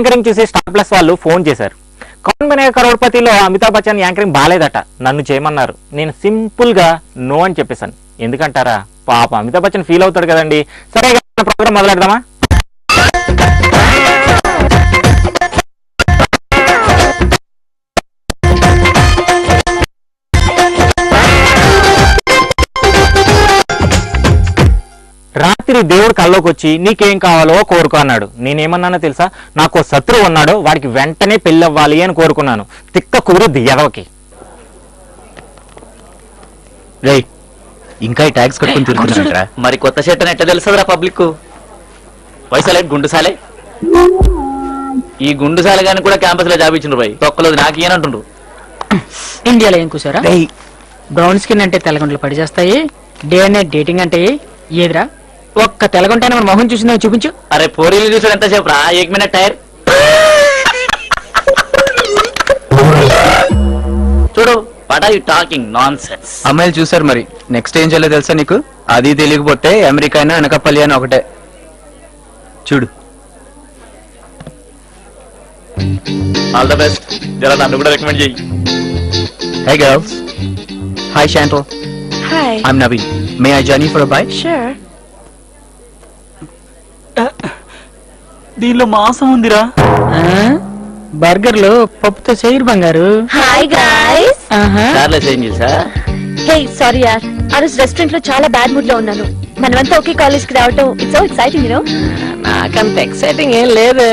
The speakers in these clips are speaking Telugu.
యాంకరింగ్ చూసి స్టార్ ప్లస్ వాళ్ళు ఫోన్ చేశారు. కౌన్ బనేగా కరోడ్పతిలో అమితాబ్ బచ్చన్ యాంకరింగ్ బాగాలేదట, నన్ను చేయమన్నారు. నేను సింపుల్ గా నో అని చెప్పేశాను. ఎందుకంటారా, పాప అమితాబ్ బచ్చన్ ఫీల్ అవుతాడు కదండి. సరే ప్రోగ్రామ్ మొదలెడదామా? రాత్రి దేవుడు కల్లోకి వచ్చి నీకేం కావాలో కోరుకో అన్నాడు. నేనేమన్నానో తెలుసా, నాకు శత్రువు ఉన్నాడు, వాడికి వెంటనే పెళ్ళి అవ్వాలి అని కోరుకున్నాను. తిక్క కుదిరిద్ది ఎదవకి. రే ఇంకా ఈ ట్యాక్స్ కట్టుకుని తిరుగుతున్నారా? మరి కొత్త షర్ట్ అని ఎట్లా తెలుస్తుందిరా పబ్లిక్? వైసాలే గుండుసాలే, ఈ గుండుసాలే గాని కూడా క్యాంపస్ లో జాబ్ ఇచ్చిండ్రు. పోయి తొక్కలేదు నాకు ఏనంటుండ్రు. ఇండియాలో ఏం కూసారా? బ్రౌన్ స్కిన్ అంటే తెల్లగుంటలు పడి చేస్తాయి, డే అండ్ డేటింగ్ అంటే ఏదిరా? ఒక్క తెల్లగుంటైనా మన మొహం చూసిందో చూపించు. అరే పోరీలు చూసాడు ఎంతసేపు రా? 1 మినిట్ టైర్ చూడు. What are you talking nonsense? అమ్మాయిలు చూసారు, మరి నెక్స్ట్ ఏం చేయాలో తెలుసా నీకు? అది తెలియకపోతే అమెరికా అయినా అనకాపల్లి అని ఒకటే. చూడు. All the best. జరా నన్ను కూడా రికమెండ్ చేయి. Hey girls. Hi Chantal. Hi. I'm Naveen. May I join you for a bite? Sure. దీనిలో మాంసం ఉందిరా. బర్గర్లు పప్పుతో చేయరు బంగారు. Hi guys. కార్లో చేంజ్ చేసా. Hey, sorry yaar. ఆ రోజు రెస్టారెంట్ లో చాలా బ్యాడ్ మూడ్ లో ఉన్నాను. మనమంతా ఒకే కాలేజ్ కి రావటం it's so exciting, you know. నాకంత ఎక్సైటింగ్ ఏం లేదు.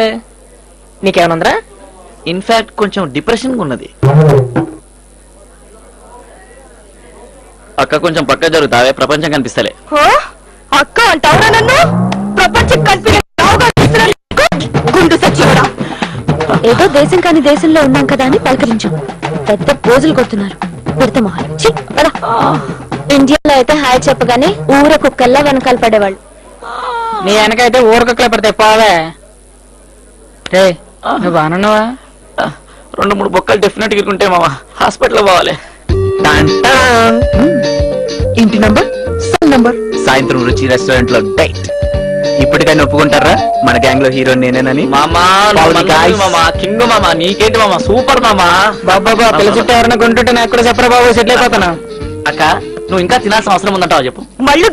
నీకేమనుందిరా? ఇన్ఫాక్ట్ కొంచెం డిప్రెషన్ ఉన్నది. అక్క కొంచెం పక్క జరుగుతావే, ప్రపంచం కనిపిస్తలే. అక్క అంటావురా నన్ను? ప్రపంచం గుండు సచ్చివడా. ఏదో దేశం కాని దేశంలో ఉన్నాం కదా అని పలకరించాం. పెద్ద పోజులు కొడుతున్నారు. ఇండియాలో అయితే హాయ్ చెప్పగానే ఊర కుక్కల్లా వెనకాల పడేవాళ్ళు. నీ వెనకైతే ఊరకుక్కలే పడతాయి పోవే. రే నువ్వు బాగున్నావా? 2-3 బొక్కలు డెఫినెట్ గా ఉంటాయి మామ. హాస్పిటల్ పోవాలి. ఇంటి నంబర్, సెల్ నంబర్. సాయంత్రం రుచి రెస్టారెంట్ లో డైట్. ఇప్పటికైనా ఒప్పుకుంటారా మన గ్యాంగ్ లో హీరో నేనేనని? మామా కింగ్ మామా, నీకేంటి మామా, సూపర్ మామా. బాబా పిల్ల చుట్టూ ఎవరైనా కొంటుంటే నాకు కూడా చెప్పరా బాబు, సెటిల్ అయిపోతాను. అక్క నువ్వు ఇంకా తినాల్సిన అవసరం ఉందంటావా చెప్పు. మళ్ళీ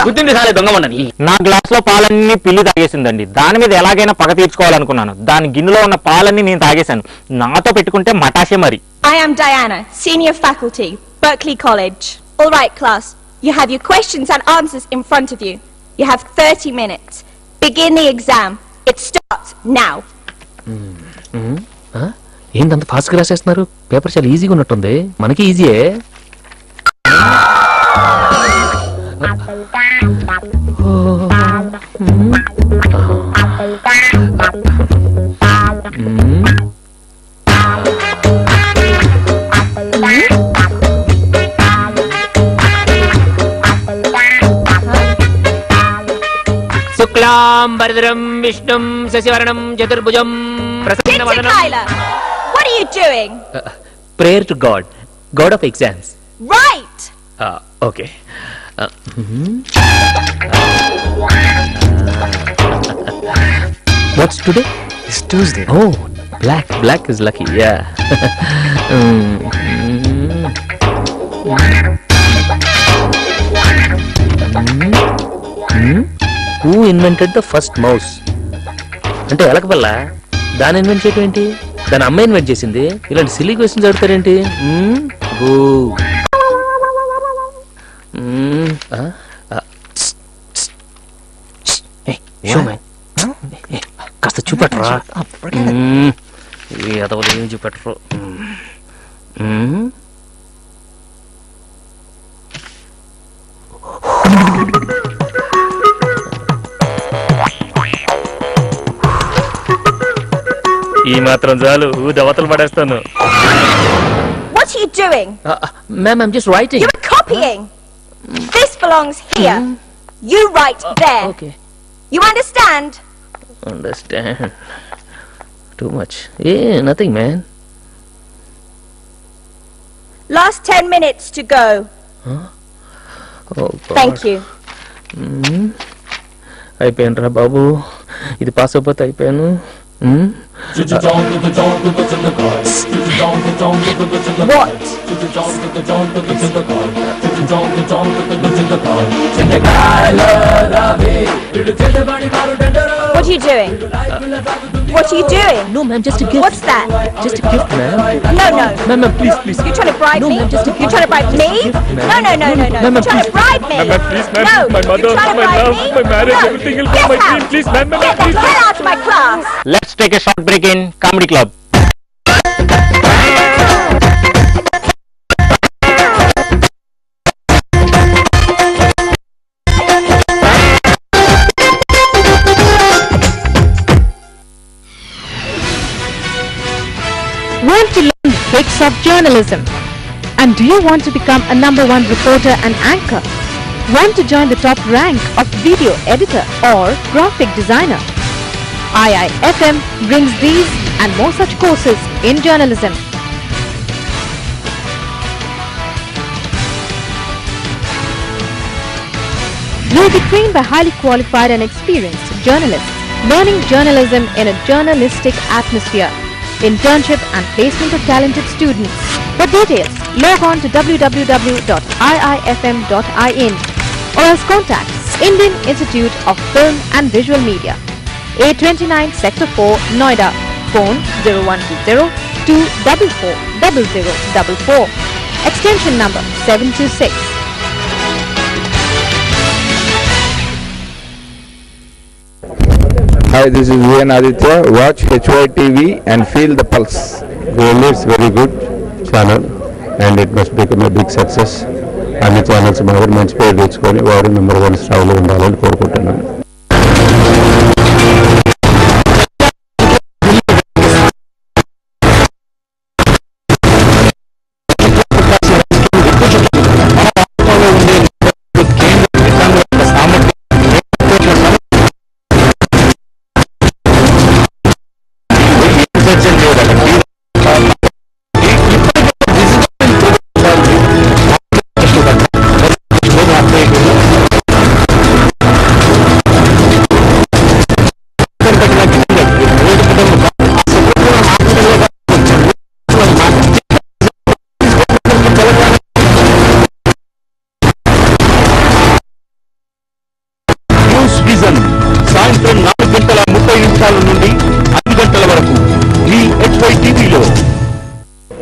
గుద్దింది సాలే దొంగ ఉండని. నా గ్లాస్ లో పాలన్నీ పిల్లి తాగేసిందండి. దాని మీద ఎలాగైనా పగ తీర్చుకోవాలనుకున్నాను. దాని గిన్నెలో ఉన్న పాలన్నీ నేను తాగేశాను. నాతో పెట్టుకుంటే మటాషే మరి. I am Diana, senior faculty, Berkeley College. All right, class. You have your questions and answers in front of you. You have 30 minutes. Begin the exam. It starts now. ఏంటంత ఫాస్ట్ గా రాసేస్తున్నారు? పేపర్ చాలా ఈజీగా ఉన్నట్టుంది. మనకి ఈజీయే. శుక్లాం వరదరం విష్ణుం శశివర్ణం చతుర్భుజం ప్రసన్నవదనం. Tyler, what are you doing? Prayer to God, God of exams. Right. Okay. What's today? It's Tuesday. Oh, black is lucky. Yeah. Who invented the first mouse? అంటే ఎలకబల్ల దాని ఇన్వెంట్ చేయటం ఏంటి? దాని అమ్మ ఇన్వెంట్ చేసింది. ఇలాంటి సిల్లీ క్వశ్చన్స్ అడుగుతారేంటి? కాస్త చూపెట్టరా. ఎదవలు ఏమి చూపెట్టరు. ఈ మాత్రం చాలు, దవతలు పడేస్తాను. What are you doing? Ma'am, I'm just writing. You're copying. This belongs here. You write there. Okay. You understand? Understand. Too much. Nothing, man. Last 10 minutes to go. Huh? Oh, God. Thank you. అయిపోయాను రా బాబు. ఇది పాస్ అయిపోతే అయిపోయాను. What? What are you doing? What are you doing? No, ma'am, just a gift. What's that? Just a gift, ma'am. No. Ma'am, please. You're trying to bribe No, me? ma'am, just a You're trying to bribe me? No. Ma'am, You're trying to bribe me? please, ma'am. No. My mother, You're trying to my bribe love, me? my marriage, No. everything will Get come. My out. dream, please, ma'am, Get the please. hell out of my class. Let's take a short break in Comedy Club. Want to learn the tricks of journalism? And do you want to become a #1 reporter and anchor? Want to join the top rank of video editor or graphic designer? IIFM brings these and more such courses in journalism. You'll be trained by highly qualified and experienced journalists, learning journalism in a journalistic atmosphere. Internship and placement of talented students. For details, log on to www.iifm.in or else contact Indian Institute of Film and Visual Media, A29 Sector 4, Noida. Phone 0120-244-0044. Extension number 726. Hi, this is VN Aditya. Watch HYTV and feel the pulse. Really, it's very good channel and it must become a big success. అన్ని ఛానల్స్ మాదిరి మంచి పేరు తెచ్చుకొని వారు #1 స్థాయిలో ఉండాలని కోరుకుంటున్నాను. సాయంత్రం 4:30 నుండి 5 గంటల వరకు మీ HYTVలో.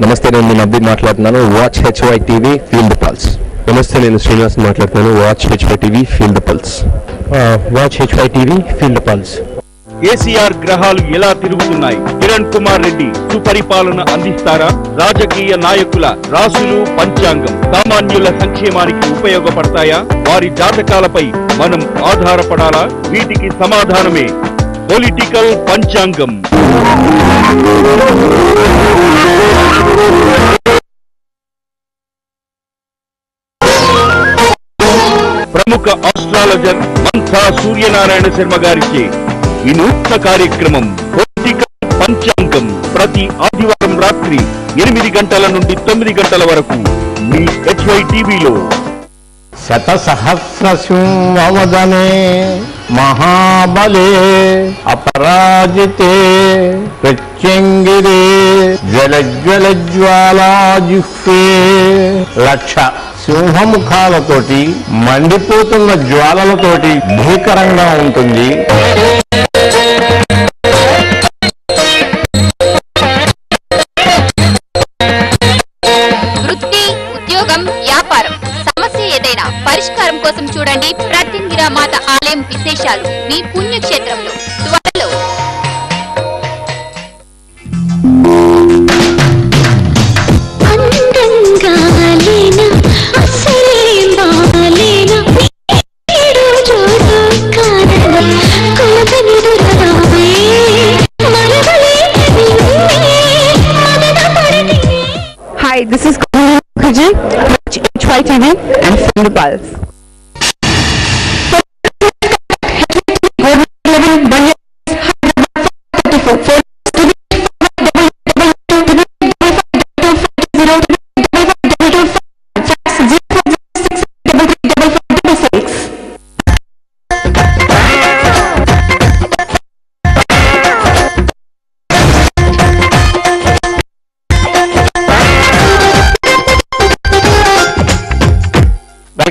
నమస్తే, నేను మీ నబ్బీ మాట్లాడుతున్నాను. Watch HYTV, feel the pulse. నమస్తే, నేను శ్రీనివాస్ మాట్లాడుతున్నాను. Watch HYTV, feel the pulse. Watch HYTV, feel the pulse. KCR గ్రహాలు ఎలా తిరుగుతున్నాయి? కిరణ్ కుమార్ రెడ్డి సుపరిపాలన అందిస్తారా? రాజకీయ నాయకుల రాసులు పంచాంగం సామాన్యుల సంక్షేమానికి ఉపయోగపడతాయా? వారి జాతకాలపై మనం ఆధారపడాలా? వీటికి సమాధానమే పొలిటికల్ పంచాంగం. ప్రముఖ ఆస్ట్రాలజర్ మంథా సూర్యనారాయణ శర్మ గారిచే వినూత్న కార్యక్రమం పొలిటికల్ పంచాంగం ప్రతి ఆదివారం రాత్రి 8 గంటల నుండి 9 గంటల వరకు మీ HYTVలో. శతసహస్రశృంవదనే మహాబలే అపరాజితే ప్రత్యంగిరే జ్వలజ్వలజ్వాలాజిహ్వే. లక్ష సింహముఖాలతోటి మండిపోతున్న జ్వాలలతోటి భీకరంగా ఉంటుంది. వృత్తి, ఉద్యోగం, వ్యాపారం సమస్య ఏదైనా పరిష్కారం కోసం చూడండి ప్రత్యంగిరా మాత ఆలయం విశేషాలు మీ పుణ్యక్షేత్రంలో త్వరలో. Hi, this is Kujal, HYTV and Feel the Pulse.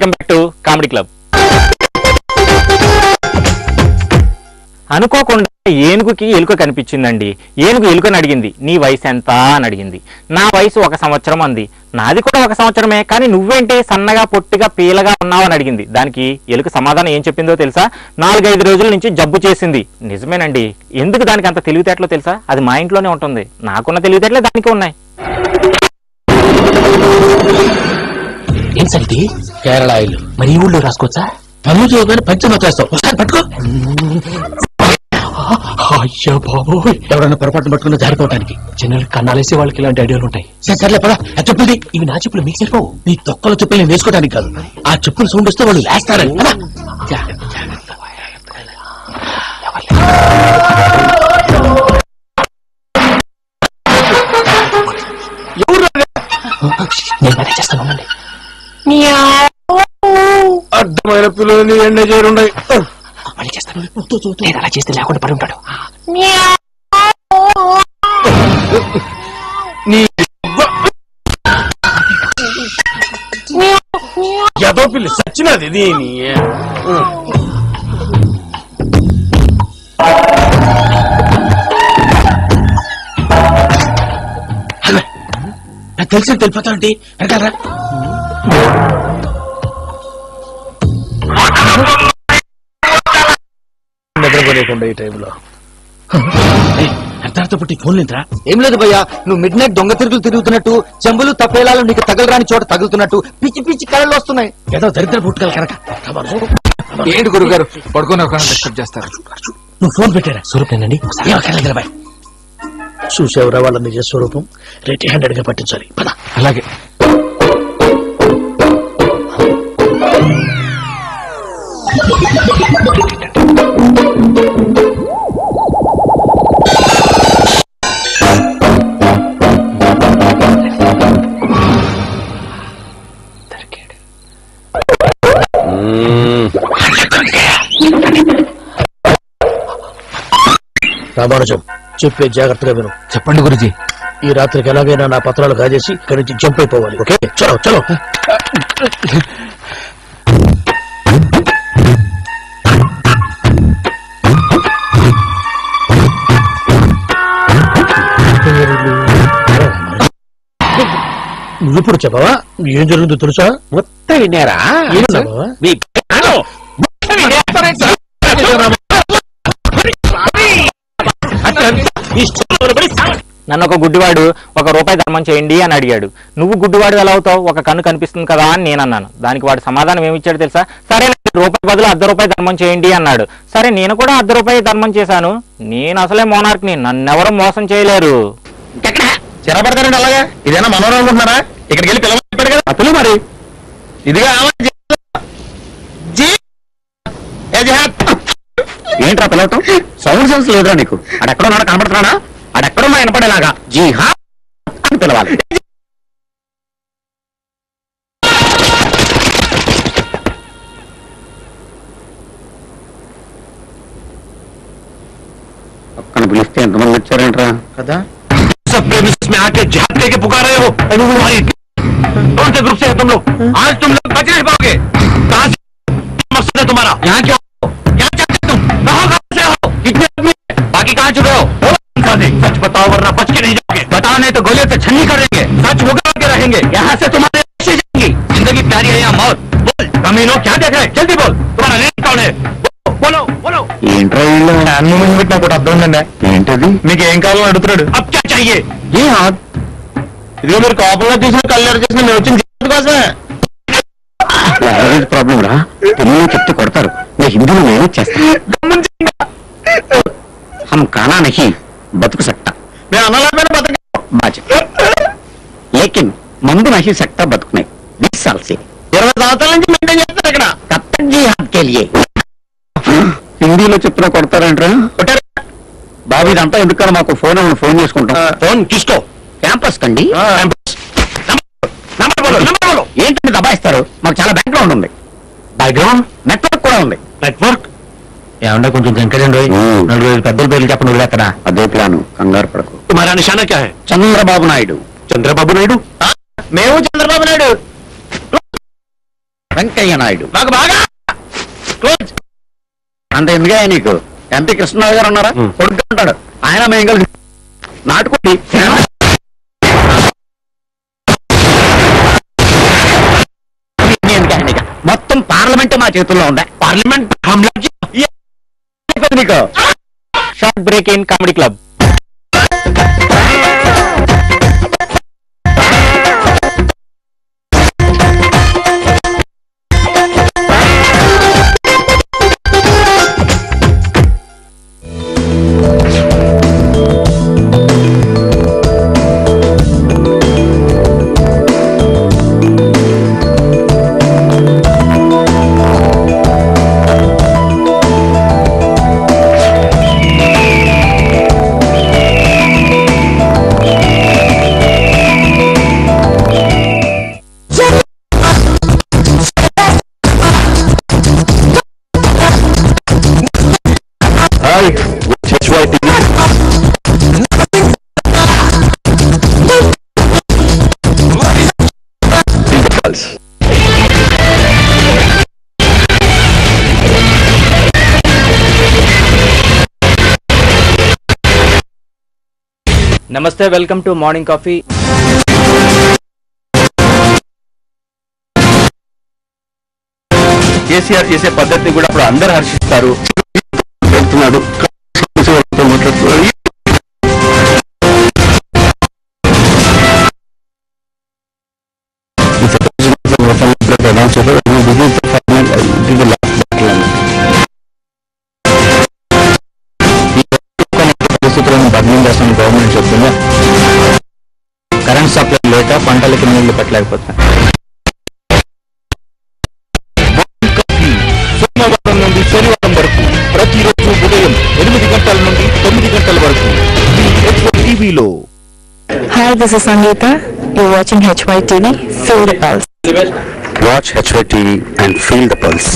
Welcome back to comedy club. అనుకోకుండా ఏనుగుకి ఎలుక కనిపించిందండి. ఏనుగు ఎలుకని అడిగింది, నీ వయసు ఎంత అని అడిగింది. నా వయసు 1 సంవత్సరం అంది. నాది కూడా 1 సంవత్సరమే, కానీ నువ్వేంటి సన్నగా పొట్టిగా పీలగా ఉన్నావు అని అడిగింది. దానికి ఎలుక సమాధానం ఏం చెప్పిందో తెలుసా? 4-5 రోజుల నుంచి జబ్బు చేసింది. నిజమేనండి. ఎందుకు దానికి అంత తెలివితేటలో తెలుసా? అది మా ఇంట్లోనే ఉంటుంది. నాకున్న తెలివితేటలే దానికి ఉన్నాయి. ఏం సరిది కేరళ ఆయిల్ మరి ఈ ఊళ్ళో రాసుకోవచ్చా? పనులు చేయగానే పంచమ చేస్తావు. ఒకసారి పట్టుకో. అయ్యా బాబోయ్, ఎవరైనా పొరపాటు పట్టుకున్న జారిపోవటానికి జనరల్ కన్నాలేసే వాళ్ళకి ఇలాంటి ఐడియాలు ఉంటాయి. సర్లే పదా. ఆ చెప్పుది ఇవి నా చెప్పులు మీకు సరిపోవు. నీ తొక్కల చెప్పులు నేను వేసుకోవడానికి కాదు. ఆ చెప్పులు సౌండ్ వస్తే వాళ్ళు లేస్తారని. నేను పని చేస్తాను. అర్థమైన పిల్లలు ఎండ చేరుండయి. మళ్ళీ చేస్తాను. నేను అలా చేస్తే లేకుండా పడి ఉంటాడు. ఎదో పిల్లి సచ్చినది దీని. నాకు తెలిసి తెలిపోతానండి. వెనకాలరా. నిద్రపోలేకుండా ఈ టైంలో అర్ధార్థ పుట్టి ఫోన్ లేదురా. ఏం లేదు భయ్యా, నువ్వు మిడ్ నైట్ దొంగ తిరుగుతున్నట్టు, చెంబులు తప్పేలాలు నీకు తగలరాని చోట తగులుతున్నట్టు పిచ్చి పిచ్చి కళలు వస్తున్నాయి. ఏదో దరిద్ర పుట్టుకల కనుక. ఏంటి గురుగారు పడుకుని ఒక డిస్టర్బ్ చేస్తారు? నువ్వు ఫోన్ పెట్టారా? స్వరూపేనండి. చూసేవరా వాళ్ళ నిజ స్వరూపం. రెడీ హ్యాండెడ్ గా పట్టించాలి. పద. అలాగే. రామానుజం చెప్పే జాగ్రత్తగా విను. చెప్పండి గురుజీ. ఈ రాత్రికి ఎలాగైనా నా పత్రాలు కాజేసి ఇక్కడి నుంచి జంప్ అయిపోవాలి. ఓకే, చలో చలో. నువ్వు ఇప్పుడు చెప్పవా? ఏం జరుగుతుందో తెలుసా? మొత్తం విన్నారా? నన్ను ఒక గుడ్డివాడు ₹1 ధర్మం చేయండి అని అడిగాడు. నువ్వు గుడ్డివాడు ఎలా అవుతావు? ఒక కన్ను కనిపిస్తుంది కదా అని నేను అన్నాను. దానికి వాడు సమాధానం ఏమిచ్చాడు తెలుసా? సరే ₹1 బదులు ₹1/2 ధర్మం చేయండి అన్నాడు. సరే నేను కూడా ₹1/2 ధర్మం చేశాను. నేను అసలే మోనార్క్ని, నన్నెవరూ మోసం చేయలేరు. చెరపడతారండి అలాగా? ఇదేనా మనోరం అనుకుంటున్నారా? ఇక్కడికి వెళ్ళి పిల్లలు కదా అతలు మరి. ఇదిగా ఏంట్రా పిలవటం? సౌండ్ సెన్స్ లేదురా నీకు? అడెక్కడో నాడు కనబడుతున్నాడా? అడెక్కడో నా వినపడేలాగా జీ హా అని పిలవాలి. పక్కన పిలిస్తే ఎంతమంది వచ్చారేంట్రా కదా? में आके झाप लेके पुकार रहे हो। तुम्हारी कौन से ग्रुप से है तुम लोग? आज तुम लोग बच नहीं पाओगे। कहां से मकसद है तुम्हारा? यहाँ क्या हो? क्या चाहते तुम? कहाँ से हो? कितने आदमी? बाकी कहाँ छुपे हो? सच बताओ वरना बच के नहीं जाओगे। बताओ नहीं तो गोलियों से छन्नी करेंगे। सच होगा के रहेंगे। यहाँ से तुम्हारे जाएंगी। जिंदगी प्यारी है या मौत? बोल कमीनों, क्या देख रहे? जल्दी बोल, तुम्हारा रेट कौन है? बोलो बोलो. ఏంట్రా పెట్టినా కూడా అర్థం ఉందండి. ఏంటది? మీకు ఏం కావాలని అడుగుతున్నాడు. అబ్ క్యా చాహియే? ఇదిగో మీరు కోపంలో తీసిన కళ్ళెర చేసిన మేము వచ్చిన కోసమే. ప్రాబ్లం రా, తెలుగులో చెప్తే కొడతారు. నేను హిందీలో నేను చేస్తా. హమ్ కానా నహీ బతుకు సక్తా. మేము అన్నలాగా బతక బాజ లేకిన్ మందు నహీ సక్తా బతుకున్నాయి. 20 साल से 20 సంవత్సరాల నుంచి మెయింటైన్ చేస్తారు ఇక్కడ. కత్తజీ హాత్ కే లియే. హిందీలో చెప్తున్నా కొడతారంటారా? బాబు ఇదంతా ఎందుకన్నా మాకు ఫోన్ చేసుకుంటాం. ఫోన్ తీసుకో. క్యాంపస్ కండి. ఏంటంటే దబాయిస్తారు? మాకు చాలా బ్యాక్గ్రౌండ్ ఉంది. బ్యాక్గ్రౌండ్ నెట్వర్క్ కూడా ఉంది. నెట్వర్క్ ఏమన్నా కొంచెం జంకరండి. 4 పెద్దల పేర్లు చెప్పండి. నువ్వు ఎక్కడ? అదే ప్లాను, కంగారు పడకు. तुम्हारा निशाना क्या है? చంద్రబాబు నాయుడు. చంద్రబాబు నాయుడు? మేము చంద్రబాబు నాయుడు. వెంకయ్య నాయుడు. నాకు బాగా అంత ఎందుకే నీకు ఎంపీ కృష్ణరావు గారు ఉన్నారా? కొడుకు ఉంటాడు ఆయన. మేము కలిసి నాటుకోండి. మొత్తం పార్లమెంట్ మా చేతుల్లో ఉండే. పార్లమెంట్ నీకు short break in comedy club. నమస్తే, welcome to morning coffee. KCR చేసే పద్ధతిని కూడా ఇప్పుడు అందరూ హర్షిస్తారు. చెప్తున్నాడు బదిలీ చేస్తాను గవర్నమెంట్ చెప్తుందా. కరెంట్ సప్లై లేక పంటలకి నీళ్లు పెట్టలేకపోతున్నాయి. సోమవారం నుండి శనివారం వరకు ప్రతిరోజు ఉదయం 8 గంటల నుండి 9 గంటల వరకు టీవీలో. Hi, this is Sangeeta. You're watching HY TV. Feel the pulse. Watch HY TV and feel the pulse.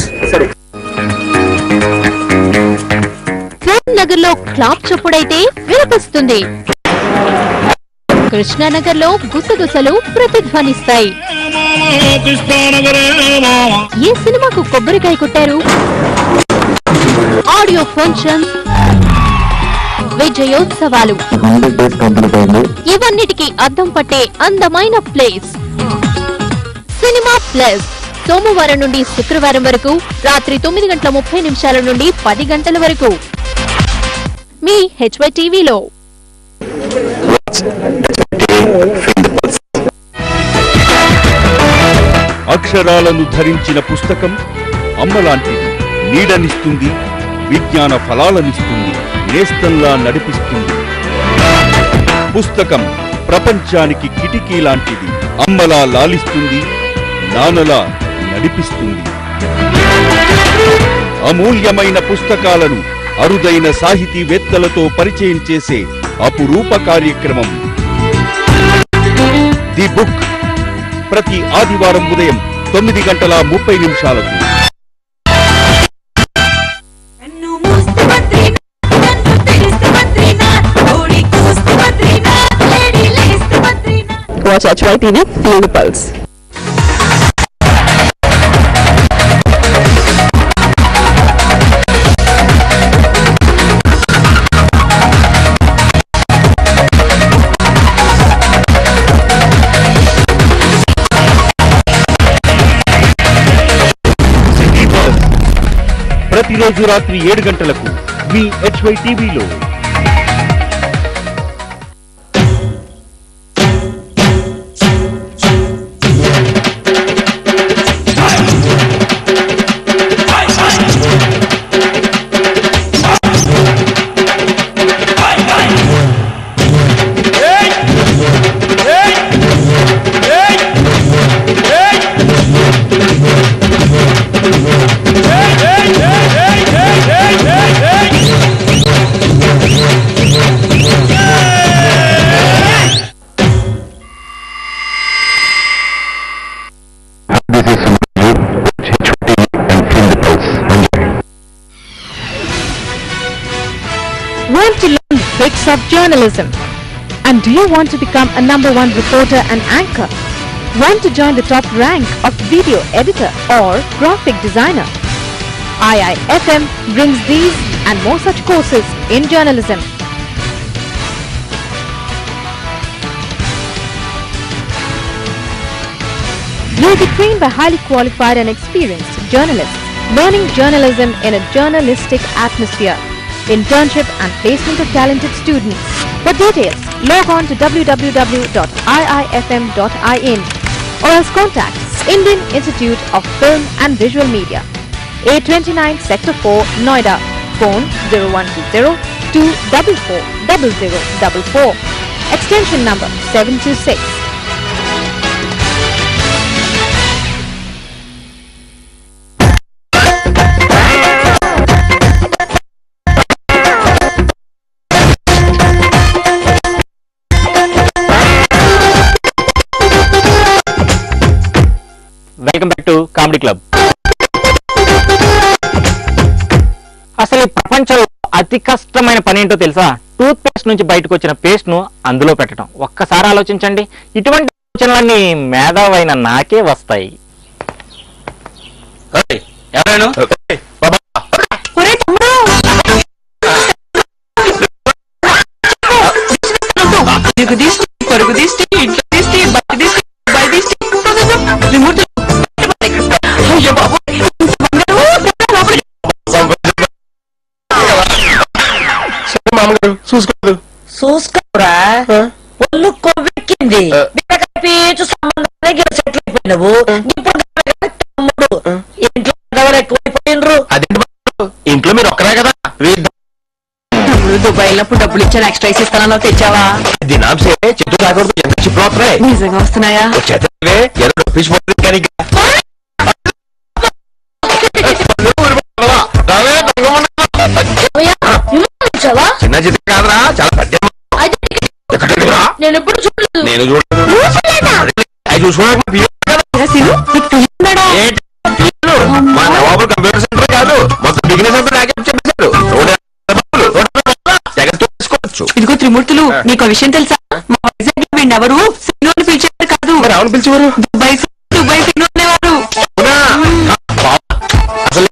Nagar లో క్లాప్ చప్పుడైతే వినిపిస్తుంది. కృష్ణానగర్ లో గుసగుసలు ప్రతిధ్వనిస్తాయి. ఏ సినిమాకు కొబ్బరికాయ కొట్టారు? ఆడియో ఫంక్షన్, విజయోత్సవాలు, ఇవన్నిటికీ అద్దం పట్టే అందమైన ప్లేస్ సినిమా ప్లస్. సోమవారం నుండి శుక్రవారం వరకు రాత్రి 9:30 నుండి 10 గంటల వరకు మీ HY టీవీలో. అక్షరాలను ధరించిన పుస్తకం అమ్మలాంటిది. నీడనిస్తుంది, విజ్ఞాన ఫలాలనిస్తుంది, నేస్తంలా నడిపిస్తుంది. పుస్తకం ప్రపంచానికి కిటికీ లాంటిది. అమ్మలా లాలిస్తుంది, నాన్నలా నడిపిస్తుంది. అమూల్యమైన పుస్తకాలను అరుదైన సాహితీవేత్తలతో పరిచయం చేసే అపురూప కార్యక్రమం ది బుక్. ప్రతి ఆదివారం ఉదయం 9:30 Watch HY TV. Feel the pulse. ప్రతిరోజు రాత్రి 7 గంటలకు మీ HY టీవీలో. Want to learn the tricks of journalism? And do you want to become a #1 reporter and anchor? Want to join the top rank of video editor or graphic designer? IIFM brings these and more such courses in journalism. You will be trained by highly qualified and experienced journalists, learning journalism in a journalistic atmosphere, internship and placement of talented students. For details, log on to www.iifm.in or else contact Indian Institute of Film and Visual Media, A29 Sector 4, Noida. Phone 0120-244-0044. Extension number 726. Welcome back to comedy club. అసలు ఈ ప్రపంచంలో అతి కష్టమైన పని ఏంటో తెలుసా? టూత్ పేస్ట్ నుంచి బయటకు వచ్చిన పేస్ట్ ను అందులో పెట్టడం. ఒక్కసారి ఆలోచించండి. ఇటువంటి ఆలోచనలన్నీ మేధావైన నాకే వస్తాయి. మామగారు చూసుకోదు చూసుకోరా ఒళ్ళు కొవ్వెక్కింది పీచు సంబంధాన్ని సెటిల్ అయిపోయినావు. ఇప్పుడు తమ్ముడు ఇంట్లో ఎక్కువైపోయినరు. ఇంట్లో మీరు ఒక్కరే కదా. దుబాయ్ వెళ్ళినప్పుడు డబ్బులు ఇచ్చాను, ఎక్స్ట్రా ఇస్తానన్నావు, తెచ్చావా? దినాంసే చెట్టు తాగకూడదు. ఎంత చిప్పులు వస్తున్నాయి. నిజంగా వస్తున్నాయా? చిన్న చిత్ర కాదురా, చాలా పద్యం. నేను ఎప్పుడు చూడలేదు. నేను చూడలేదు. మా నవాబు కంప్యూటర్ సెంటర్ కాదు, మొత్తం బిజినెస్ అంతా నాకే చెప్పేశారు. ఇదిగో త్రిమూర్తులు, నీకు విషయం తెలుసా? మా వైజాగ్ ఎవరు సినిమా పిలిచారు కాదు, రావును పిలిచేవారు. దుబాయ్ సినిమా అనేవారు. అసలు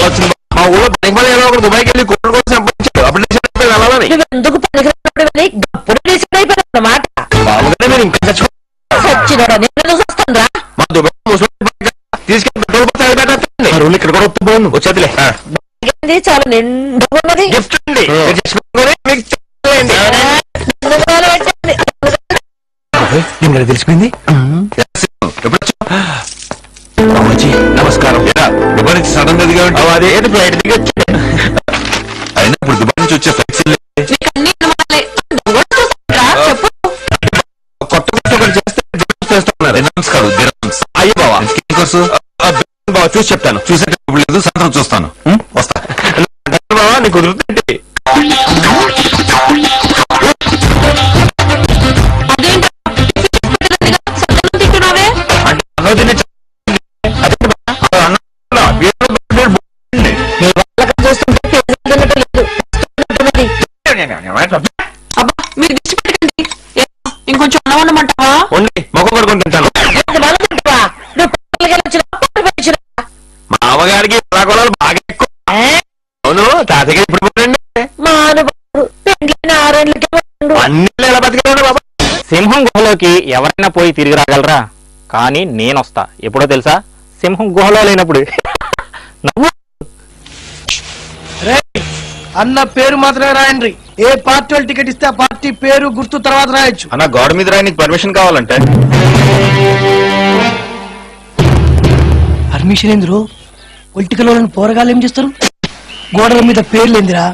వచ్చింది మా ఊళ్ళో పనికి ఏదో ఒకరు దుబాయ్కి వెళ్ళి కోట్లు కోసం సంపాదించారు. అప్లికేషన్ వెళ్ళాలని. ఎందుకు పనికిరానప్పుడు వెళ్ళి గప్పుడు అయిపోయినా అన్నమాట. బాగుంటే మీరు ఇంకా చచ్చినారా? నేను వస్తాను రా. మా దుబాయ్ తీసుకెళ్ళి పెట్రోల్ రూల్ ఇక్కడ కూడా ఒప్పుకోను వచ్చేదిలే. చాలా నిండు ఉన్నది గిఫ్ట్ అండి. తెలిసిపోయింది. నమస్కారం. దుబాయ్ నుంచి సడన్ గా దిగా అదే ఫ్లైట్ దిగి వచ్చి అయినా ఇప్పుడు దుబాయ్ నుంచి వచ్చే ఫ్లైట్స్ కొత్త ఒకటి చేస్తున్నారు. నమస్కారం. అయ్యో బావా బాబా చూసి చెప్తాను. చూసేటప్పుడు లేదు, సాయంత్రం చూస్తాను. వస్తా బావా, నీకు కుదురుతుంది. మీరు దిష్టి పెట్టకండి. ఇంకొంచెం అన్నం ఉండమంటావా? మొక్కడు కొని తింటాను. మామగారికి కొలాలు బాగా ఎక్కువ. అవును, తాతగారు ఇప్పుడు అన్ని ఎలా బతికాడు బాబా. సింహం గుహలోకి ఎవరైనా పోయి తిరిగి రాగలరా? కానీ నేనొస్తా. ఎప్పుడో తెలుసా? సింహం గుహలో లేనప్పుడు. అన్న పేరు మాత్రమే రాయండి. ఏ పార్టీ వాళ్ళు టికెట్ ఇస్తే ఆ పార్టీ పేరు గుర్తు తర్వాత రాయొచ్చు. అన్న గోడ మీద రాయనికి పర్మిషన్ కావాలంటే పర్మిషన్ ఎందురు? పొలిటికల్ వాళ్ళని పోరగాళ్ళు ఏం చేస్తారు? గోడల మీద పేర్లు ఏందిరా?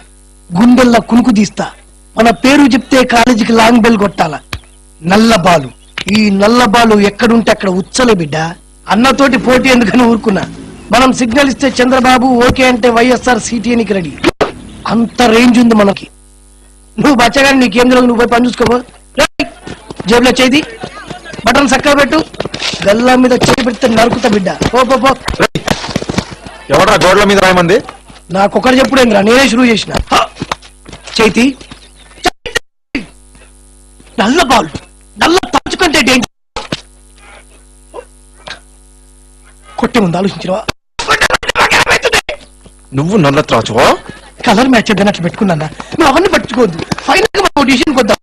గుండెల్లా కునుకు తీస్తా. మన పేరు చెప్తే కాలేజీకి లాంగ్ బెల్ కొట్టాల. నల్లబాలు. ఈ నల్లబాలు ఎక్కడుంటే అక్కడ ఉచ్చలే బిడ్డ. అన్నతోటి పోటీ ఎందుకని ఊరుకున్నా. మనం సిగ్నల్ ఇస్తే చంద్రబాబు ఓకే అంటే వైఎస్ఆర్ సిటీఎనికి రెడీ. అంత రేంజ్ ఉంది మనకి. నువ్వు బచ్చగాని నీకేం తెలియదు, నువ్వు పోయి పని చూసుకోబో. జేబులో చేయి, బటన్ చక్కగా పెట్టు. గల్లా మీద చేయి పెడితే నరుకుతా బిడ్డ. పో పో పో. ఎవరా గోడల మీద రాయమంది? నాకొకరు చెప్పుడేంద్రా, నేనే షురూ చేసిన. చైతి నల్ల బాల్, నల్ల తాచుకంటే డేంజర్. కొట్టే ముందు ఆలోచించవా? నువ్వు నల్ల త్రాచువా? కలర్ మ్యాచ్ అన్నట్లు పెట్టుకున్నా. నువ్వు అవన్నీ పట్టుకోవద్దు. ఫైనల్ గా డిసిషన్ కొద్దాం.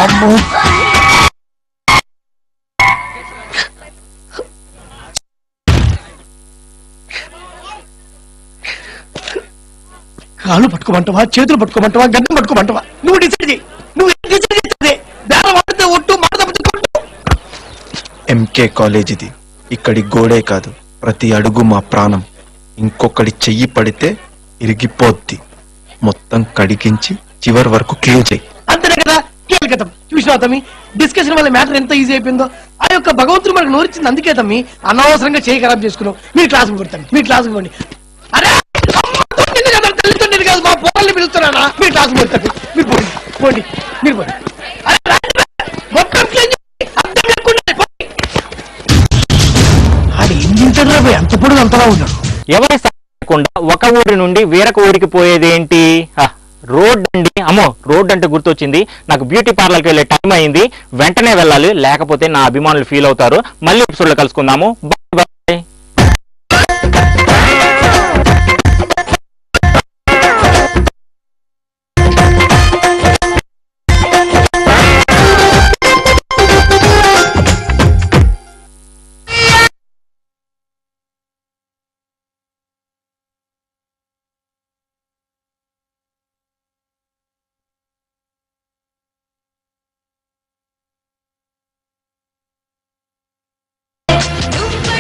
అమ్మో కాళ్ళు పట్టుకోమంటావా, చేతులు పట్టుకోమంటావా, గడ్డం పట్టుకోమంటావా? నువ్వు డిసైడ్ చేయి. నువ్వు డిసైడ్ చేస్తే బేరం వాడితే ఒట్టు మాట ఎంకే కాలేజ్ ఇది. ఇక్కడి గోడే కాదు, ప్రతి అడుగు మా ప్రాణం. ఇంకొకటి చెయ్యి పడితే ఇరిగిపోద్ది. మొత్తం కడిగించి చివరి వరకు క్లియర్ చేయి. అంతేనే కదా. కీలకతం చూసినా తమ్మి, డిస్కషన్ వల్ల మ్యాటర్ ఎంత ఈజీ అయిపోయిందో. ఆ యొక్క భగవంతుడు మనకు నోరిచ్చింది. అందుకే తమ్మి అనవసరంగా చేయి ఖరాబ్ చేసుకున్నావు. మీరు క్లాసుకు కొడతాను, మీరు క్లాసుకు పోండి. అరే తల్లిదండ్రులు కాదు, మా పోరాన్ని పిలుస్తున్నానా? మీరు క్లాసుకు కొడతారు. మీరు పోండి పోండి, మీరు పోండి. మొత్తం ఆడు ఏం తింటాడు రా భయ్, అంత పొడుగు అంతలా ఉన్నాడు. ఎవరి కాకుండా ఒక ఊరి నుండి వేరొక ఊరికి పోయేదేంటి? రోడ్ అండి. అమ్మో, రోడ్ అంటే గుర్తొచ్చింది. నాకు బ్యూటీ పార్లర్కి వెళ్ళే టైం అయింది. వెంటనే వెళ్ళాలి, లేకపోతే నా అభిమానులు ఫీల్ అవుతారు. మళ్ళీ ఎపిసోడ్లో కలుసుకుందాము. Bye bye.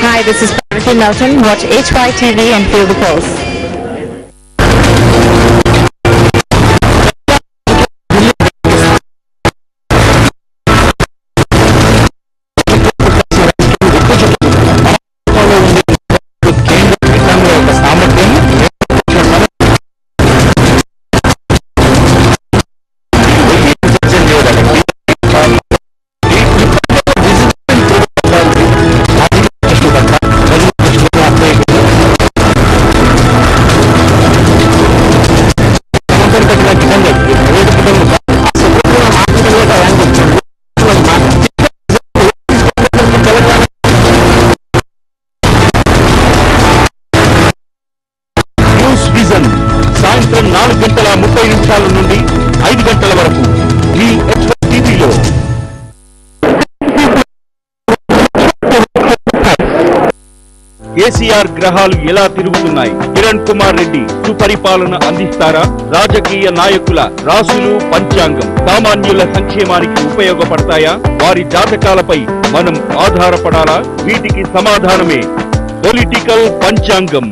Hi, this is Parvati Nelson. Watch HYTV and feel the pulse. సాయంత్రం 4:30 నుండి 5 గంటల వరకు ఈ టీవీలో. కేసీఆర్ గ్రహాలు ఎలా తిరుగుతున్నాయి? కిరణ్ కుమార్ రెడ్డి సుపరిపాలన అందిస్తారా? రాజకీయ నాయకుల రాసులు పంచాంగం సామాన్యుల సంక్షేమానికి ఉపయోగపడతాయా? వారి జాతకాలపై మనం ఆధారపడాలా? వీటికి సమాధానమే పొలిటికల్ పంచాంగం.